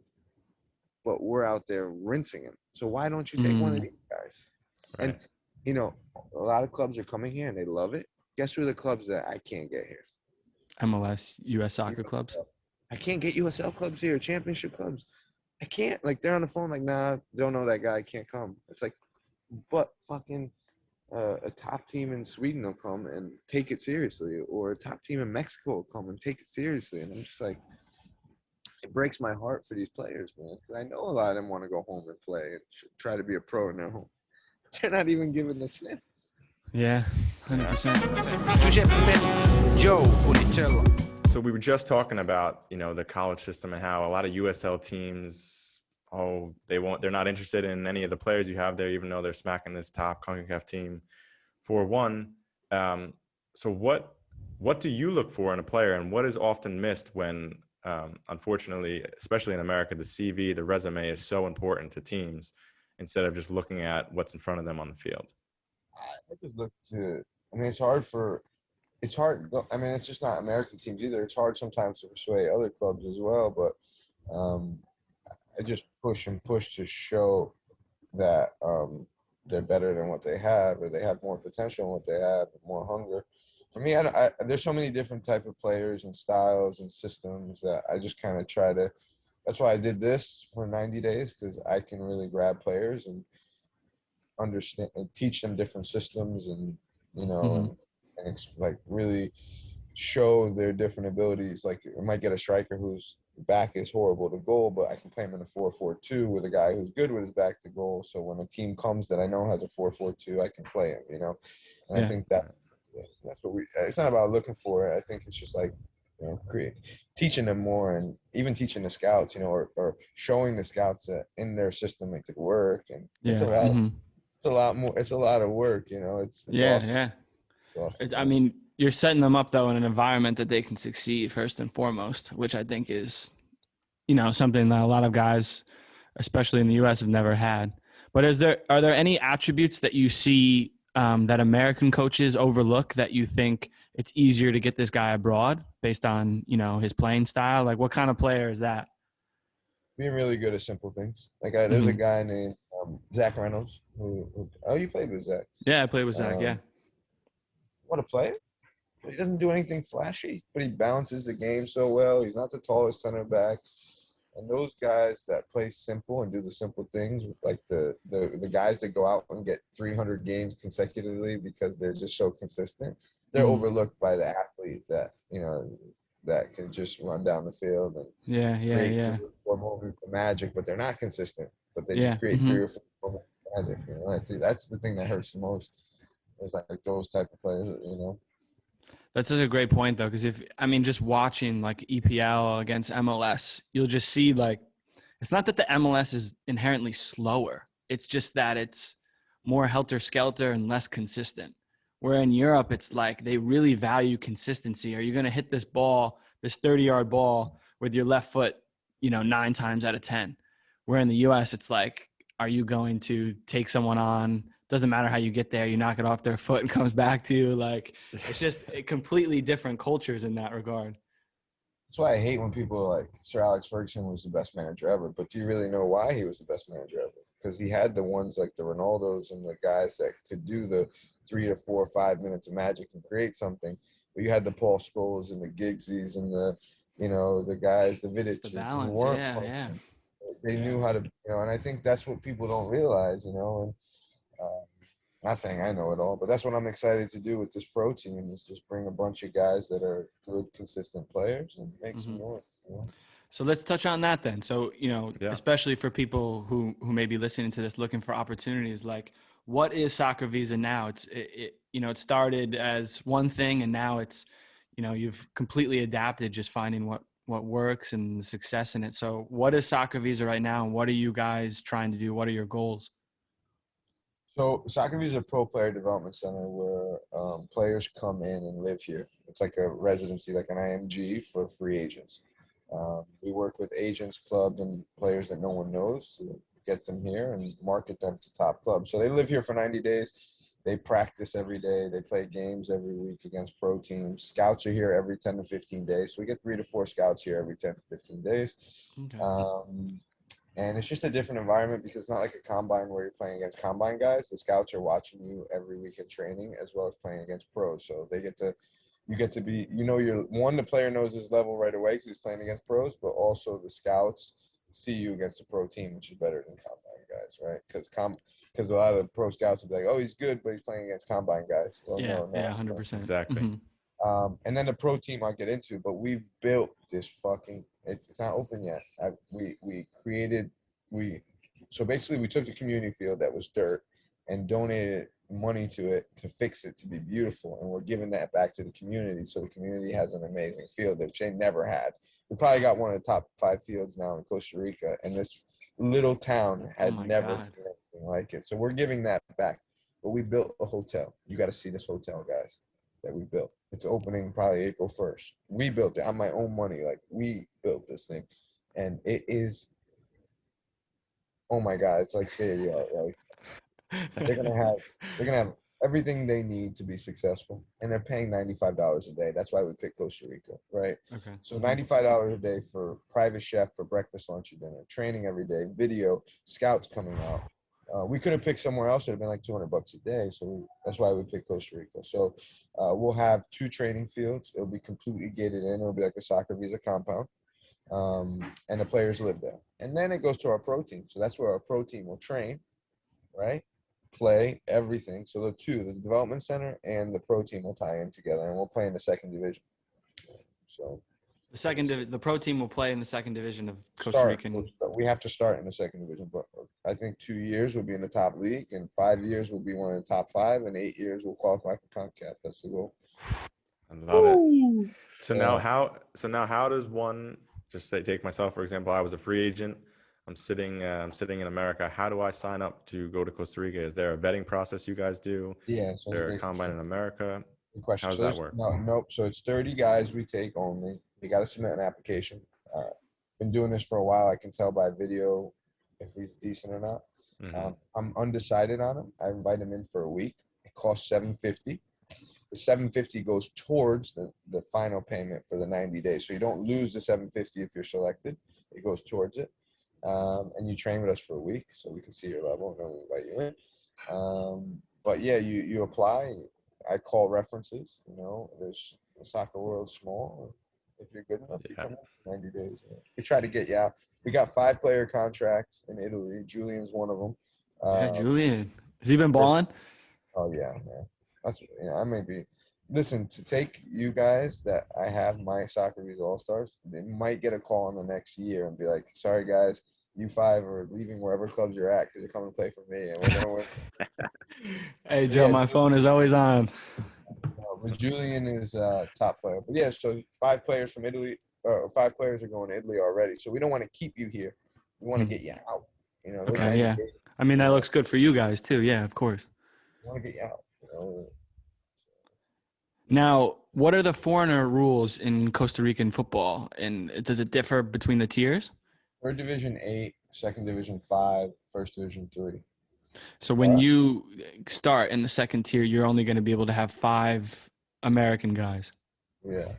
But we're out there rinsing him. So why don't you take one of these guys? Right. And a lot of clubs are coming here and they love it. Guess who are the clubs that I can't get here? MLS, U.S. soccer clubs. I can't get USL clubs here, championship clubs. I can't. Like, they're on the phone like, nah, don't know that guy, can't come. It's like, but fucking a top team in Sweden will come and take it seriously, or a top team in Mexico will come and take it seriously. And I'm just like, it breaks my heart for these players, man. Because I know a lot of them want to go home and play and try to be a pro in their home. They're not even giving the sniff. Yeah, 100%. Giuseppe Joe Funicello. So we were just talking about, the college system and how a lot of USL teams, they're not interested in any of the players you have there, even though they're smacking this top CONCACAF team 4-1. So what do you look for in a player, and what is often missed when, unfortunately, especially in America, the CV, the resume is so important to teams instead of just looking at what's in front of them on the field? I just look to, it's hard. It's just not American teams either. It's hard sometimes to persuade other clubs as well, but I just push to show that they're better than what they have, or they have more potential than what they have, more hunger. For me, there's so many different type of players and styles and systems that I just kind of try to. That's why I did this for 90 days, because I can really grab players and understand and teach them different systems, and like really show their different abilities. Like, I might get a striker whose back is horrible to goal, but I can play him in a 4-4-2 with a guy who's good with his back to goal. So when a team comes that I know has a 4-4-2, I can play him. And I think that's what it's not about looking for it. I think it's just like, teaching them more, and even teaching the scouts, or showing the scouts that in their system it could work. And it's a lot more. It's a lot of work, It's awesome. Yeah. It's awesome. You're setting them up though in an environment that they can succeed first and foremost, which I think is, something that a lot of guys, especially in the U.S., have never had. But are there any attributes that you see that American coaches overlook that you think it's easier to get this guy abroad based on, his playing style? Like, what kind of player is that? Being really good at simple things. Like, there's a guy named Zach Reynolds who you played with Zach. Yeah, I played with Zach. Yeah. What a player. He doesn't do anything flashy, but he balances the game so well. He's not the tallest center back. And those guys that play simple and do the simple things, like the guys that go out and get 300 games consecutively because they're just so consistent, they're overlooked by the athlete that, that can just run down the field and create 2 or 4 moments of magic, but they're not consistent. But they just create 3 or 4 moments of magic. That's the thing that hurts the most. It's like those type of players, That's such a great point, though, because just watching like EPL against MLS, you'll just see like, it's not that the MLS is inherently slower. It's just that it's more helter-skelter and less consistent. Where in Europe, it's like they really value consistency. Are you going to hit this ball, this 30-yard ball with your left foot, 9 times out of 10? Where in the US, it's like, are you going to take someone on? Doesn't matter how you get there. You knock it off their foot and comes back to you. Like, it's just completely different cultures in that regard. That's why I hate when people are like, Sir Alex Ferguson was the best manager ever. But do you really know why he was the best manager ever? Because he had the ones like the Ronaldos and the guys that could do the 3 to 4 or 5 minutes of magic and create something. But you had the Paul Scholes and the Giggsies and the guys, the Vidics. The balance, yeah. They knew how to, and I think that's what people don't realize, and not saying I know it all, but that's what I'm excited to do with this pro team is just bring a bunch of guys that are good, consistent players and make some noise. So let's touch on that then. So, especially for people who may be listening to this looking for opportunities, like what is SoccerViza now? It started as one thing and now it's, you've completely adapted, just finding what works and the success in it. So what is SoccerViza right now? And what are you guys trying to do? What are your goals? So SoccerViza is a pro player development center where players come in and live here. It's like a residency, like an IMG for free agents. We work with agents, clubs, and players that no one knows to get them here and market them to top clubs. So they live here for 90 days. They practice every day. They play games every week against pro teams. Scouts are here every 10 to 15 days. So we get 3 to 4 scouts here every 10 to 15 days. Okay. And it's just a different environment because it's not like a combine where you're playing against combine guys. The scouts are watching you every week in training as well as playing against pros. So you get to be, the player knows his level right away because he's playing against pros, but also the scouts see you against a pro team, which is better than combine guys, right? Because a lot of pro scouts will be like, oh, he's good, but he's playing against combine guys. Well, no, 100%. Exactly. Mm-hmm. And then the pro team I'll get into, but we built this it's not open yet. So basically we took a community field that was dirt and donated money to it to fix it to be beautiful. And we're giving that back to the community. So the community has an amazing field that they never had. We probably got one of the top 5 fields now in Costa Rica. And this little town had never seen anything like it. So we're giving that back. But we built a hotel. You got to see this hotel, guys, that we built. It's opening probably April 1st. We built it on my own money. Like, we built this thing. And it is, oh my God, it's like state-of-the-art. Like, they're gonna have everything they need to be successful, and they're paying $95 a day. That's why we picked Costa Rica, right? Okay. So $95 a day for private chef, for breakfast, lunch, and dinner, training every day, video, scouts coming out. We could have picked somewhere else. It'd have been like $200 a day. So that's why we picked Costa Rica. So we'll have 2 training fields. It'll be completely gated in. It'll be like a SoccerViza compound. And the players live there. And then it goes to our pro team. So that's where our pro team will train, right? Play everything. So the development center and the pro team will tie in together, and we'll play in the 2nd division. So the pro team will play in the 2nd division of Costa Rican. We have to start in the 2nd division, but I think 2 years we'll be in the top league, and 5 years we'll be one of the top 5, and 8 years we'll qualify for CONCACAF. That's the goal. I love it. So now how does one, just say, take myself for example? I was a free agent. I'm sitting in America. How do I sign up to go to Costa Rica? Is there a vetting process you guys do? Yeah. Is there a combine in America? Good question. How does that work? Nope. So it's 30 guys we take only. They got to submit an application. Been doing this for a while. I can tell by video if he's decent or not. Mm-hmm. I'm undecided on him. I invite him in for a week. It costs $750. The $750 goes towards the final payment for the 90 days. So you don't lose the $750 if you're selected. It goes towards it. And you train with us for a week so we can see your level and then we invite you in. But yeah, you apply. I call references. There's the soccer world's small. If you're good enough, you come in 90 days. We try to get you out. We got 5-player contracts in Italy. Julian's one of them. Julian. Has he been balling? Oh yeah, man. That's I may be. Listen, to take you guys that I have my SoccerViza All-Stars, they might get a call in the next year and be like, sorry guys, you 5 are leaving wherever clubs you're at because you're coming to play for me and we're going to win. Hey, Joe, my phone is always on. But Julian is a top player. But yeah, so 5 players from Italy, 5 players are going to Italy already. So we don't want to keep you here. We want to get you out. Okay, yeah. I mean, that looks good for you guys too. Yeah, of course. We want to get you out. Now, what are the foreigner rules in Costa Rican football? And does it differ between the tiers? We're Division 8, second Division 5, first Division 3. So when you start in the second tier, you're only going to be able to have 5 American guys. Yeah.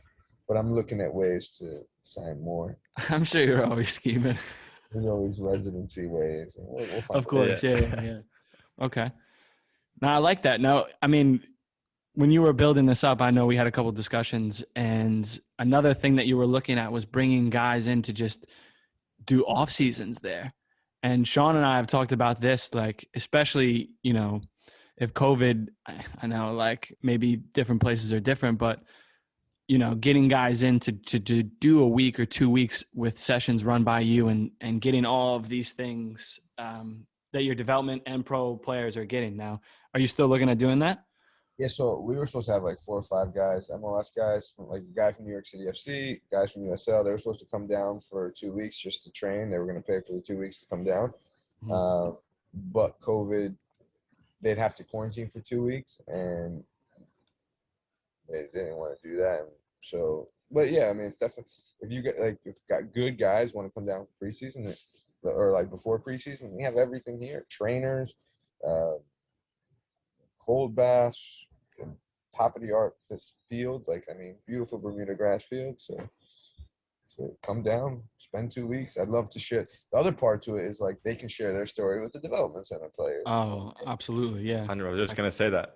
But I'm looking at ways to sign more. I'm sure you're always scheming. There's always residency ways. And we'll find Of course. Yeah. Okay. Now, I like that. Now, I mean, when you were building this up, I know we had a couple discussions, and another thing that you were looking at was bringing guys in to just do off seasons there. And Sean and I have talked about this, like, especially, you know, if COVID, I know like maybe different places are different, but, you know, getting guys in to do a week or 2 weeks with sessions run by you and getting all of these things that your development and pro players are getting now. Are you still looking at doing that? Yeah, so we were supposed to have like 4 or 5 guys, MLS guys, from like a guy from New York City FC, guys from USL. They were supposed to come down for 2 weeks just to train. They were going to pay for the 2 weeks to come down. But COVID, they'd have to quarantine for 2 weeks, and they didn't want to do that. So, but yeah, I mean, it's definitely, if you got good guys want to come down for preseason or like before preseason, we have everything here: trainers, cold baths, top of the art fields. Like, I mean, beautiful Bermuda grass fields. So come down, spend 2 weeks. I'd love to share. The other part to it is like they can share their story with the development center players. Oh, absolutely. Yeah. I was just going to say that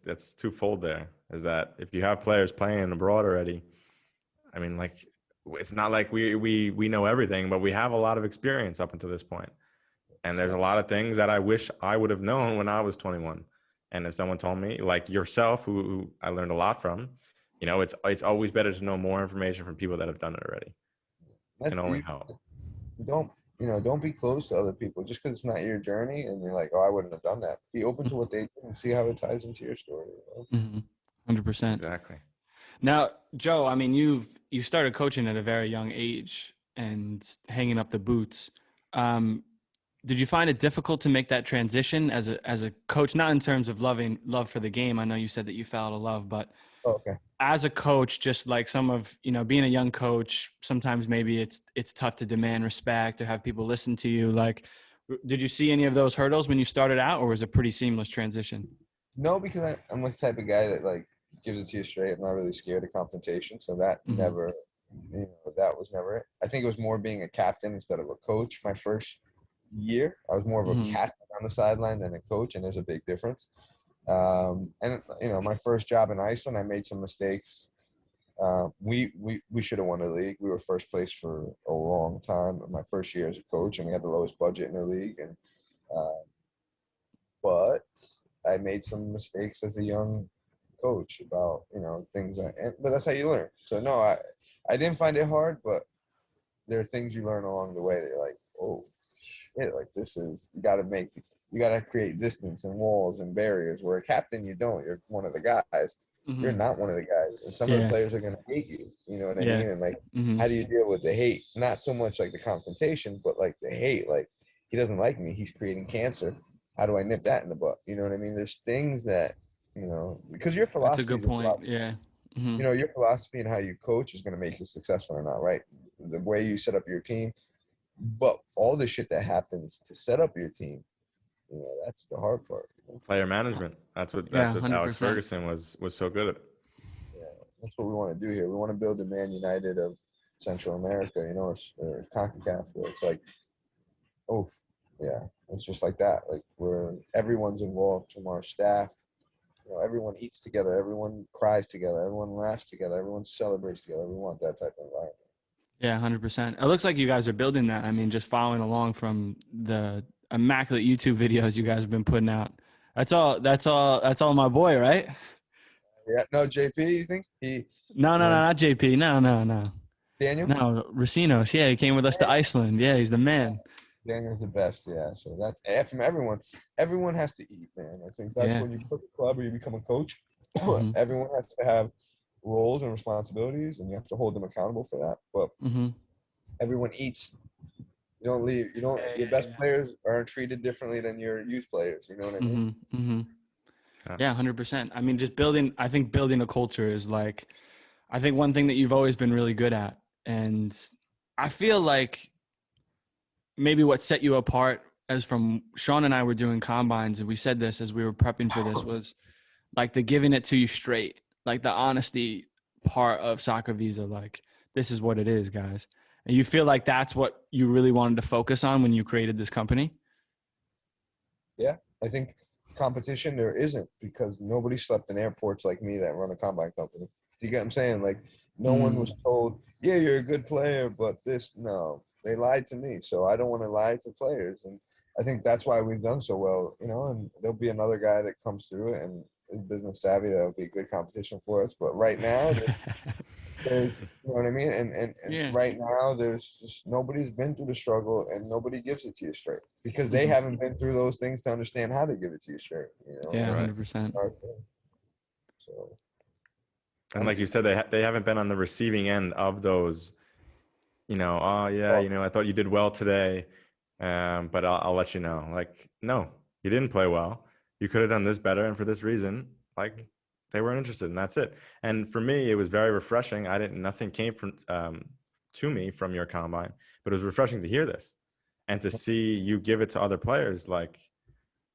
that's twofold there, is that if you have players playing abroad already, I mean, like, it's not like we know everything, but we have a lot of experience up until this point. And there's a lot of things that I wish I would have known when I was 21. And if someone told me, like yourself, who I learned a lot from, you know, it's always better to know more information from people that have done it already. It can only help. Don't be close to other people just because it's not your journey and you're like, oh, I wouldn't have done that. Be open to what they do and see how it ties into your story. You know? 100%. Exactly. Now, Joe, I mean, you started coaching at a very young age and hanging up the boots. Did you find it difficult to make that transition as a coach, not in terms of love for the game? I know you said that you fell out of love, but as a coach, just like some of, you know, being a young coach, sometimes maybe it's tough to demand respect or have people listen to you. Like, did you see any of those hurdles when you started out, or was it a pretty seamless transition? No, because I'm the type of guy that like gives it to you straight. I'm not really scared of confrontation. So that never, that was never it. I think it was more being a captain instead of a coach. My first year, I was more of a captain on the sideline than a coach, and there's a big difference. And you know, my first job in Iceland, I made some mistakes. We should have won the league. We were first place for a long time. My first year as a coach, and we had the lowest budget in the league. And but I made some mistakes as a young coach about, you know, things. But that's how you learn. So no, I didn't find it hard, but there are things you learn along the way that you're like, oh shit, like this is, you got to create distance and walls and barriers, where a captain, you don't. You're one of the guys. You're not one of the guys. And some of the players are going to hate you. You know what I mean? And like, how do you deal with the hate? Not so much like the confrontation, but like the hate. Like, he doesn't like me. He's creating cancer. How do I nip that in the butt? You know what I mean? There's things that, you know, because your philosophy. That's a good point. Yeah. You know, your philosophy and how you coach is going to make you successful or not, right? The way you set up your team. But all the shit that happens to set up your team, you know, that's the hard part. You know? Player management. That's what Alex Ferguson was so good at. Yeah, that's what we want to do here. We want to build a Man United of Central America, you know, or CONCACAF, where it's like, oh, yeah, it's just like that. Like, where everyone's involved, from our staff. You know, everyone eats together, everyone cries together, everyone laughs together, everyone celebrates together. We want that type of environment. Yeah, 100%. It looks like you guys are building that. I mean, just following along from the immaculate YouTube videos you guys have been putting out. That's all my boy, right? Yeah, no, JP, you think? No, not JP. No. Daniel? No, Racinos. Yeah, he came with us to Iceland. Yeah, he's the man. Daniel's the best, yeah. So that's from everyone. Everyone has to eat, man. I think that's when you put the club or you become a coach. Everyone has to have roles and responsibilities, and you have to hold them accountable for that. But everyone eats. You don't leave. Your best players aren't treated differently than your youth players. You know what I mean? Yeah, 100%. I mean, I think building a culture is like, I think one thing that you've always been really good at. And I feel like maybe what set you apart, as from Sean and I were doing combines, and we said this as we were prepping for this, was like the giving it to you straight, like the honesty part of SoccerViza. Like, this is what it is, guys. And you feel like that's what you really wanted to focus on when you created this company? Yeah, I think competition there isn't, because nobody slept in airports like me that run a combine company. You get what I'm saying? Like, no one was told, yeah, you're a good player, but this, no. They lied to me, so I don't want to lie to players. And I think that's why we've done so well, and there'll be another guy that comes through it and is business savvy. That'll be good competition for us. But right now, there's, you know what I mean? And Yeah. right now, there's just nobody's been through the struggle, and nobody gives it to you straight, because they haven't been through those things to understand how to give it to you straight. Yeah, Right. 100%. So, And like you said, they haven't been on the receiving end of those, oh yeah, I thought you did well today, but I'll let you know. Like, no, you didn't play well. You could have done this better, and for this reason, like, they weren't interested, and that's it. And for me, it was very refreshing. Nothing came from to me from your combine, but it was refreshing to hear this and to see you give it to other players. Like,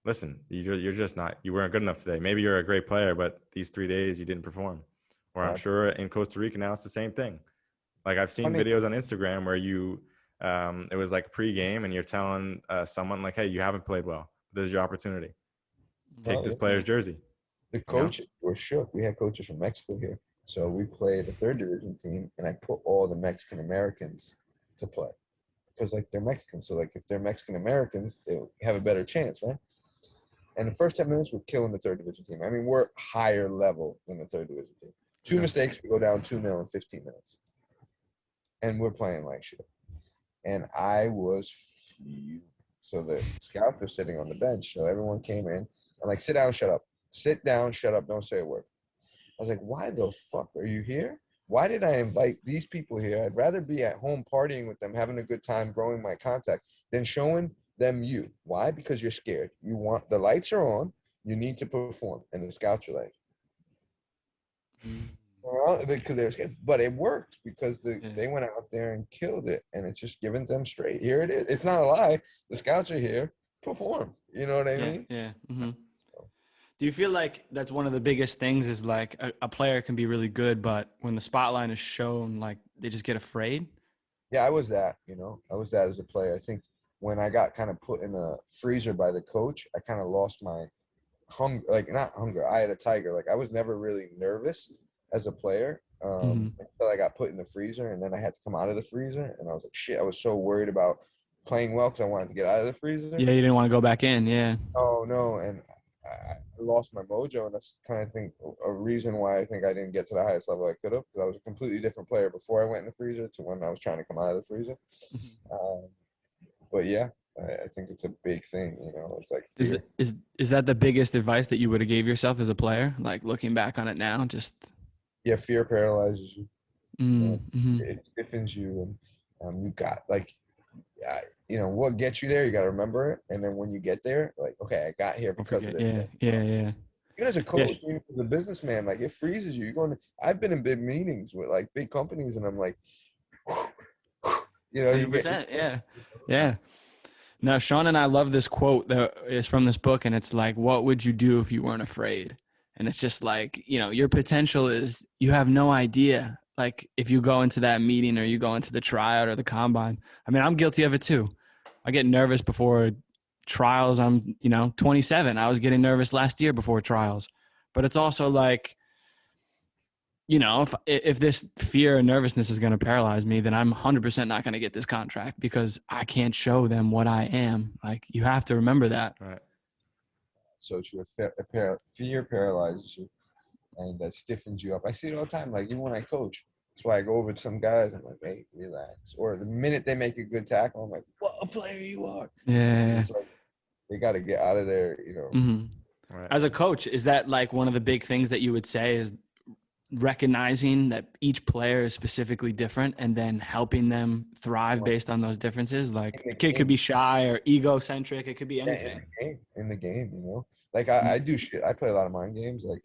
listen, you weren't good enough today. Maybe you're a great player, but these 3 days you didn't perform. Or I'm sure in Costa Rica now it's the same thing. Like, I've seen videos on Instagram where it was like pre-game and you're telling someone like, hey, you haven't played well. This is your opportunity. Take this player's jersey. The coaches were shook. We had coaches from Mexico here. So we played a third division team, and I put all the Mexican Americans to play, because like they're Mexican. So like if they're Mexican Americans, they have a better chance, right? And the first 10 minutes, we're killing the third division team. I mean, we're higher level than the third division team. Two mistakes, we go down 2-0 in 15 minutes. And we're playing like shit. And I was fuming. So the scouts were sitting on the bench. So everyone came in. I'm like, sit down, shut up. Sit down, shut up, don't say a word. I was like, why the fuck are you here? Why did I invite these people here? I'd rather be at home partying with them, having a good time, growing my contact, than showing them you. Why? Because you're scared. The lights are on. You need to perform. And the scouts are like, because they're scared. But it worked, because they went out there and killed it. And it's just giving them straight. Here it is. It's not a lie. The scouts are here. Perform. You know what I mean? Yeah. Mm-hmm. Do you feel like that's one of the biggest things, is like a player can be really good, but when the spotlight is shown, like, they just get afraid? Yeah, I was that, I was that as a player. I think when I got kind of put in a freezer by the coach, I kind of lost my hunger, like not hunger. I had a tiger. Like, I was never really nervous as a player until I got put in the freezer, and then I had to come out of the freezer, and I was like, shit, I was so worried about playing well because I wanted to get out of the freezer. Yeah, you didn't want to go back in, yeah. Oh, no, and I lost my mojo, and that's kind of a reason why I think I didn't get to the highest level I could have, because I was a completely different player before I went in the freezer to when I was trying to come out of the freezer. But yeah, I think it's a big thing. It's like, is that the biggest advice that you would have gave yourself as a player? Like, looking back on it now, just fear paralyzes you. Mm-hmm. It stiffens you, and you got like, what gets you there, you got to remember it. And then when you get there, like, okay, I got here because of it. Yeah. Even as a coach, even as a businessman, like, it freezes you. I've been in big meetings with like big companies, and I'm like, 100%, yeah. Now, Sean and I love this quote that is from this book, and it's like, what would you do if you weren't afraid? And it's just like, your potential is, you have no idea. Like, if you go into that meeting, or you go into the tryout or the combine. I mean, I'm guilty of it too. I get nervous before trials. I'm, 27. I was getting nervous last year before trials. But it's also like, if this fear and nervousness is going to paralyze me, then I'm 100% not going to get this contract, because I can't show them what I am. Like, you have to remember that. Right. So true. Fear paralyzes you, and that stiffens you up. I see it all the time. Like, even when I coach, that's why I go over to some guys. I'm like, hey, relax. Or the minute they make a good tackle, I'm like, what a player you are. Yeah. It's like, they got to get out of there, Mm-hmm. Right. As a coach, is that like one of the big things that you would say, is recognizing that each player is specifically different, and then helping them thrive based on those differences? Like, a kid could be shy or egocentric. It could be anything. In the game, Like I do shit. I play a lot of mind games. Like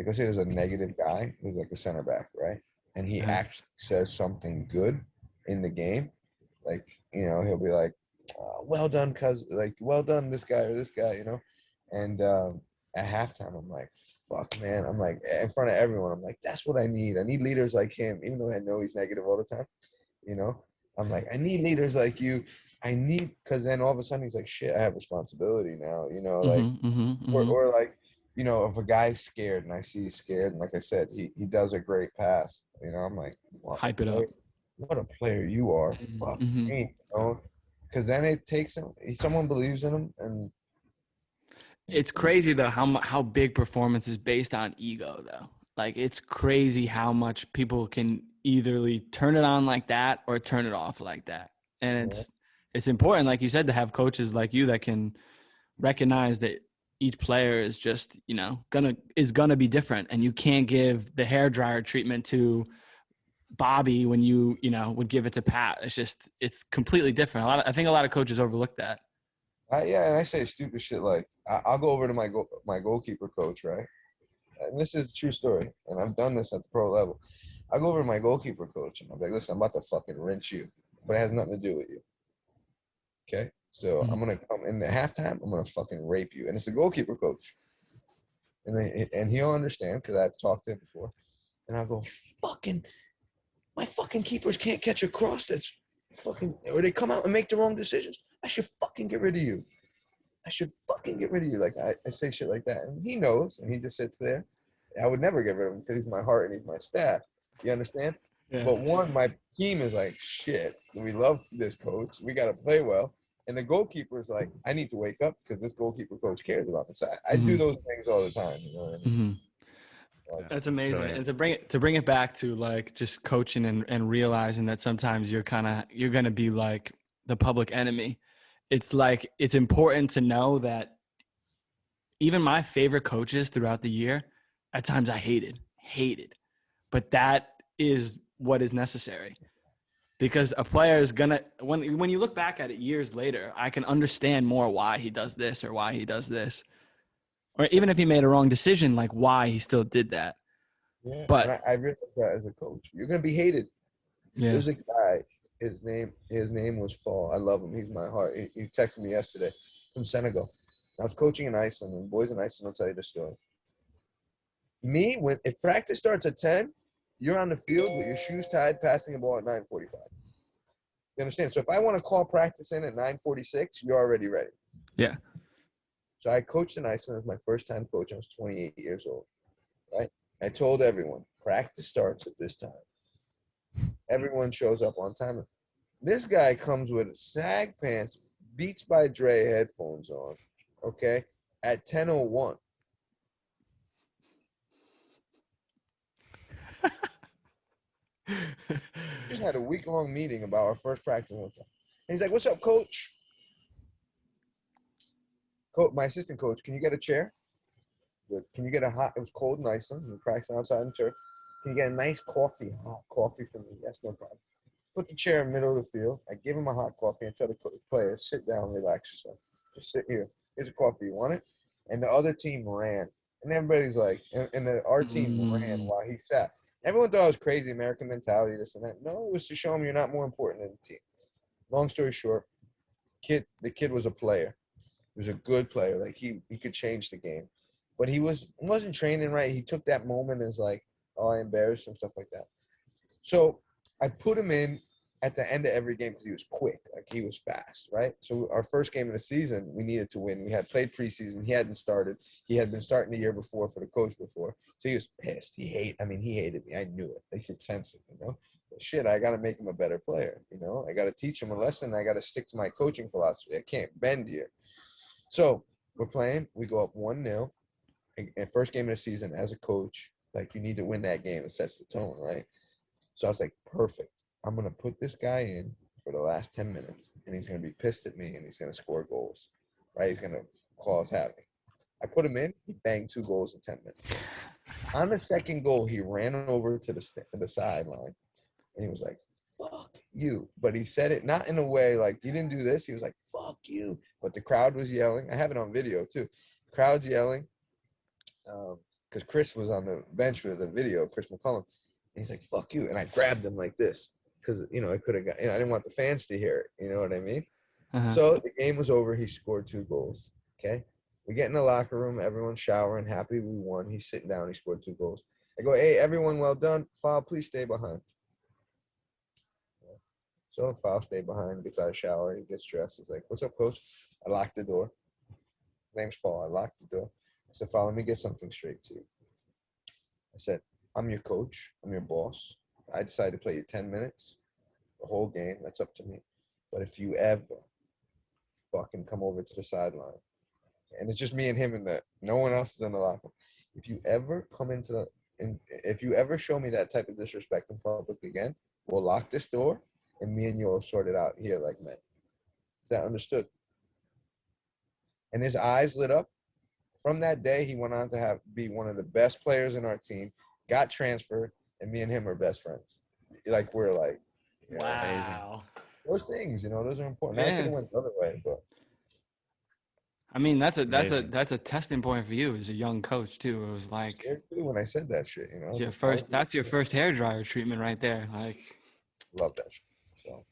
let's say there's a negative guy who's like a center back, right? And he actually says something good in the game. Like, you know, he'll be like, well done, cuz like, well done, this guy or this guy, you know? And at halftime, I'm like, fuck, man. I'm like, in front of everyone, I'm like, that's what I need. I need leaders like him, even though I know he's negative all the time, you know? I'm like, I need leaders like you. I need, because then all of a sudden he's like, shit, I have responsibility now, you know? Like, or like, you know, if a guy's scared and I see he's scared, and like I said, he does a great pass, you know, I'm like, Hype it up. what a player you are. Fuck me, you know? Because then it takes him, someone believes in him. And It's crazy though how big performance is based on ego though. Like it's crazy how much people can either turn it on like that or turn it off like that. And it's important, like you said, to have coaches like you that can recognize that each player is just, you know, gonna be different, and you can't give the hairdryer treatment to Bobby when you know, would give it to Pat. It's completely different. I think a lot of coaches overlook that. Yeah, and I say stupid shit like, I'll go over to my goalkeeper coach, right? And this is a true story, and I've done this at the pro level. I go over to my goalkeeper coach, and I'm like, listen, I'm about to fucking rinse you, but it has nothing to do with you. Okay? So I'm going to come in the halftime, I'm going to fucking rape you. And it's the goalkeeper coach. And he'll understand because I've talked to him before. And I'll go, my fucking keepers can't catch a cross that's fucking, or they come out and make the wrong decisions. I should fucking get rid of you. Like, I say shit like that. And he knows, and he just sits there. I would never get rid of him because he's my heart and he's my staff. You understand? Yeah. But my team is like, shit, we love this coach. We got to play well. And the goalkeeper is like, I need to wake up because this goalkeeper coach cares about me. So I do those things all the time. You know what I mean? That's amazing. And to bring it back to like just coaching and realizing that sometimes you're going to be like the public enemy. It's like, it's important to know that even my favorite coaches throughout the year, at times I hated, but that is what is necessary, because a player is gonna, when you look back at it years later, I can understand more why he does this or why he does this, or even if he made a wrong decision, like why he still did that. Yeah, but and I realized that as a coach, you're gonna be hated. Yeah. There's a guy. His name was Fall. I love him. He's my heart. He texted me yesterday from Senegal. I was coaching in Iceland, and boys in Iceland will tell you the story. If practice starts at 10, you're on the field with your shoes tied, passing the ball at 9:45. You understand? So if I want to call practice in at 9:46, you're already ready. Yeah. So I coached in Iceland. It was my first time coaching. I was 28 years old, right? I told everyone, practice starts at this time. Everyone shows up on time. This guy comes with sag pants, Beats by Dre headphones on, okay, at 10:01. We had a week-long meeting about our first practice one time. And he's like, what's up, coach? My assistant coach, can you get a chair? Can you get it was cold in Iceland. We were practicing outside in the turf. Can you get a nice hot coffee for me? That's no problem. Put the chair in the middle of the field. I give him a hot coffee and tell the players, sit down, relax yourself. Just sit here. Here's a coffee. You want it? And the other team ran. And everybody's like, our team ran while he sat. Everyone thought it was crazy, American mentality, this and that. No, it was to show him you're not more important than the team. Long story short, the kid was a player. He was a good player. Like, he could change the game. But he wasn't training right. He took that moment as like, oh, I embarrassed him, stuff like that. So I put him in at the end of every game because he was quick. Like, he was fast, right? So our first game of the season, we needed to win. We had played preseason. He hadn't started. He had been starting the year before for the coach before. So he was pissed. He hated me. I knew it. I could sense it, you know? But shit, I got to make him a better player, you know? I got to teach him a lesson. I got to stick to my coaching philosophy. I can't bend here. So we're playing. We go up 1-0. And first game of the season as a coach, like, you need to win that game. It sets the tone, right? So I was like, perfect. I'm going to put this guy in for the last 10 minutes, and he's going to be pissed at me, and he's going to score goals, right? He's going to cause havoc. I put him in. He banged 2 goals in 10 minutes. On the second goal, he ran over to the sideline, and he was like, fuck you. But he said it not in a way like, you didn't do this. He was like, fuck you. But the crowd was yelling. I have it on video, too. crowd's yelling. Because Chris was on the bench with the video, Chris McCullum. And he's like, fuck you. And I grabbed him like this. Because, I could have got, I didn't want the fans to hear it. You know what I mean? Uh-huh. So the game was over. He scored 2 goals. Okay. We get in the locker room. Everyone's showering. Happy we won. He's sitting down. He scored 2 goals. I go, hey, everyone, well done. Foul, please stay behind. So Foul stayed behind. Gets out of the shower. He gets dressed. He's like, what's up, coach? I locked the door. His name's Foul. I locked the door. I said, Foul, let me get something straight to you. I said, I'm your coach. I'm your boss. I decided to play you 10 minutes, the whole game. That's up to me. But if you ever fucking come over to the sideline, and it's just me and him in there, no one else is in the locker room. If you ever come if you ever show me that type of disrespect in public again, we'll lock this door, and me and you will sort it out here like men. Is that understood? And his eyes lit up. From that day, he went on to be one of the best players in our team, got transferred, and me and him are best friends. Like, we're like, Wow. Those things, those are important. I could have went the other way, but I mean, that's a testing point for you as a young coach too. It was like when I said that shit, it's your first. That's your first hair dryer treatment right there. Like, love that shit. So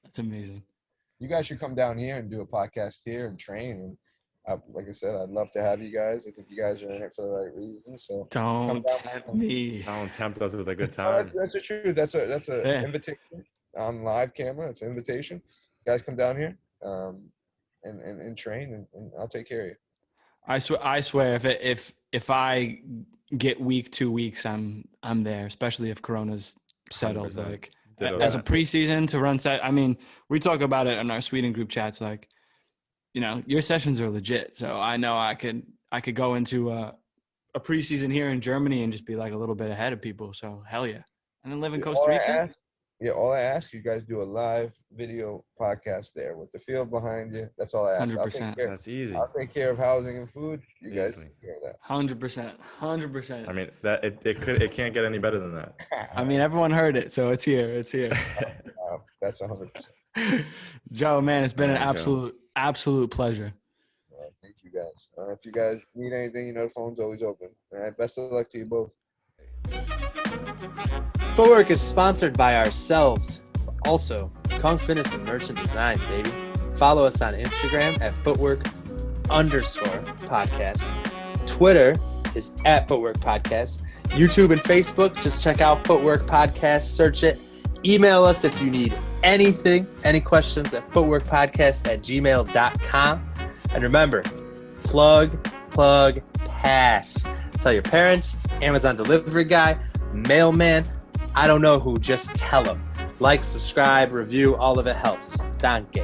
that's amazing. You guys should come down here and do a podcast here and train. And like I said, I'd love to have you guys. I think you guys are in it for the right reasons. So don't tempt me. Don't tempt us with a good time. That's the truth. That's an invitation on live camera. It's an invitation. You guys come down here and train, and I'll take care of you. I swear, if I get week 2 weeks, I'm there. Especially if Corona's settled. 100%. Like as a preseason to run set. I mean, we talk about it in our Sweden group chats. Like, your sessions are legit. So I know I could go into a preseason here in Germany and just be like a little bit ahead of people. So hell yeah. And then live in Costa Rica. All I ask you guys do a live video podcast there with the field behind you. That's all I ask. 100%. That's easy. I'll take care of housing and food. You guys take care of that. 100%. I mean, that it can't get any better than that. I mean, everyone heard it, so it's here. It's here. That's 100%. Joe, man, it's been an absolute pleasure. Thank you guys. If you guys need anything, the phone's always open. All right. Best of luck to you both. Footwork is sponsored by ourselves, but also Kong Fitness and Merchant Designs, baby. Follow us on Instagram at Footwork_podcast. Twitter is at Footwork Podcast. YouTube and Facebook, just check out Footwork Podcast, search it. Email us if you need anything, any questions at footworkpodcast@gmail.com. And remember, plug, pass. Tell your parents, Amazon delivery guy, mailman, I don't know who, just tell them. Like, subscribe, review, all of it helps. Danke.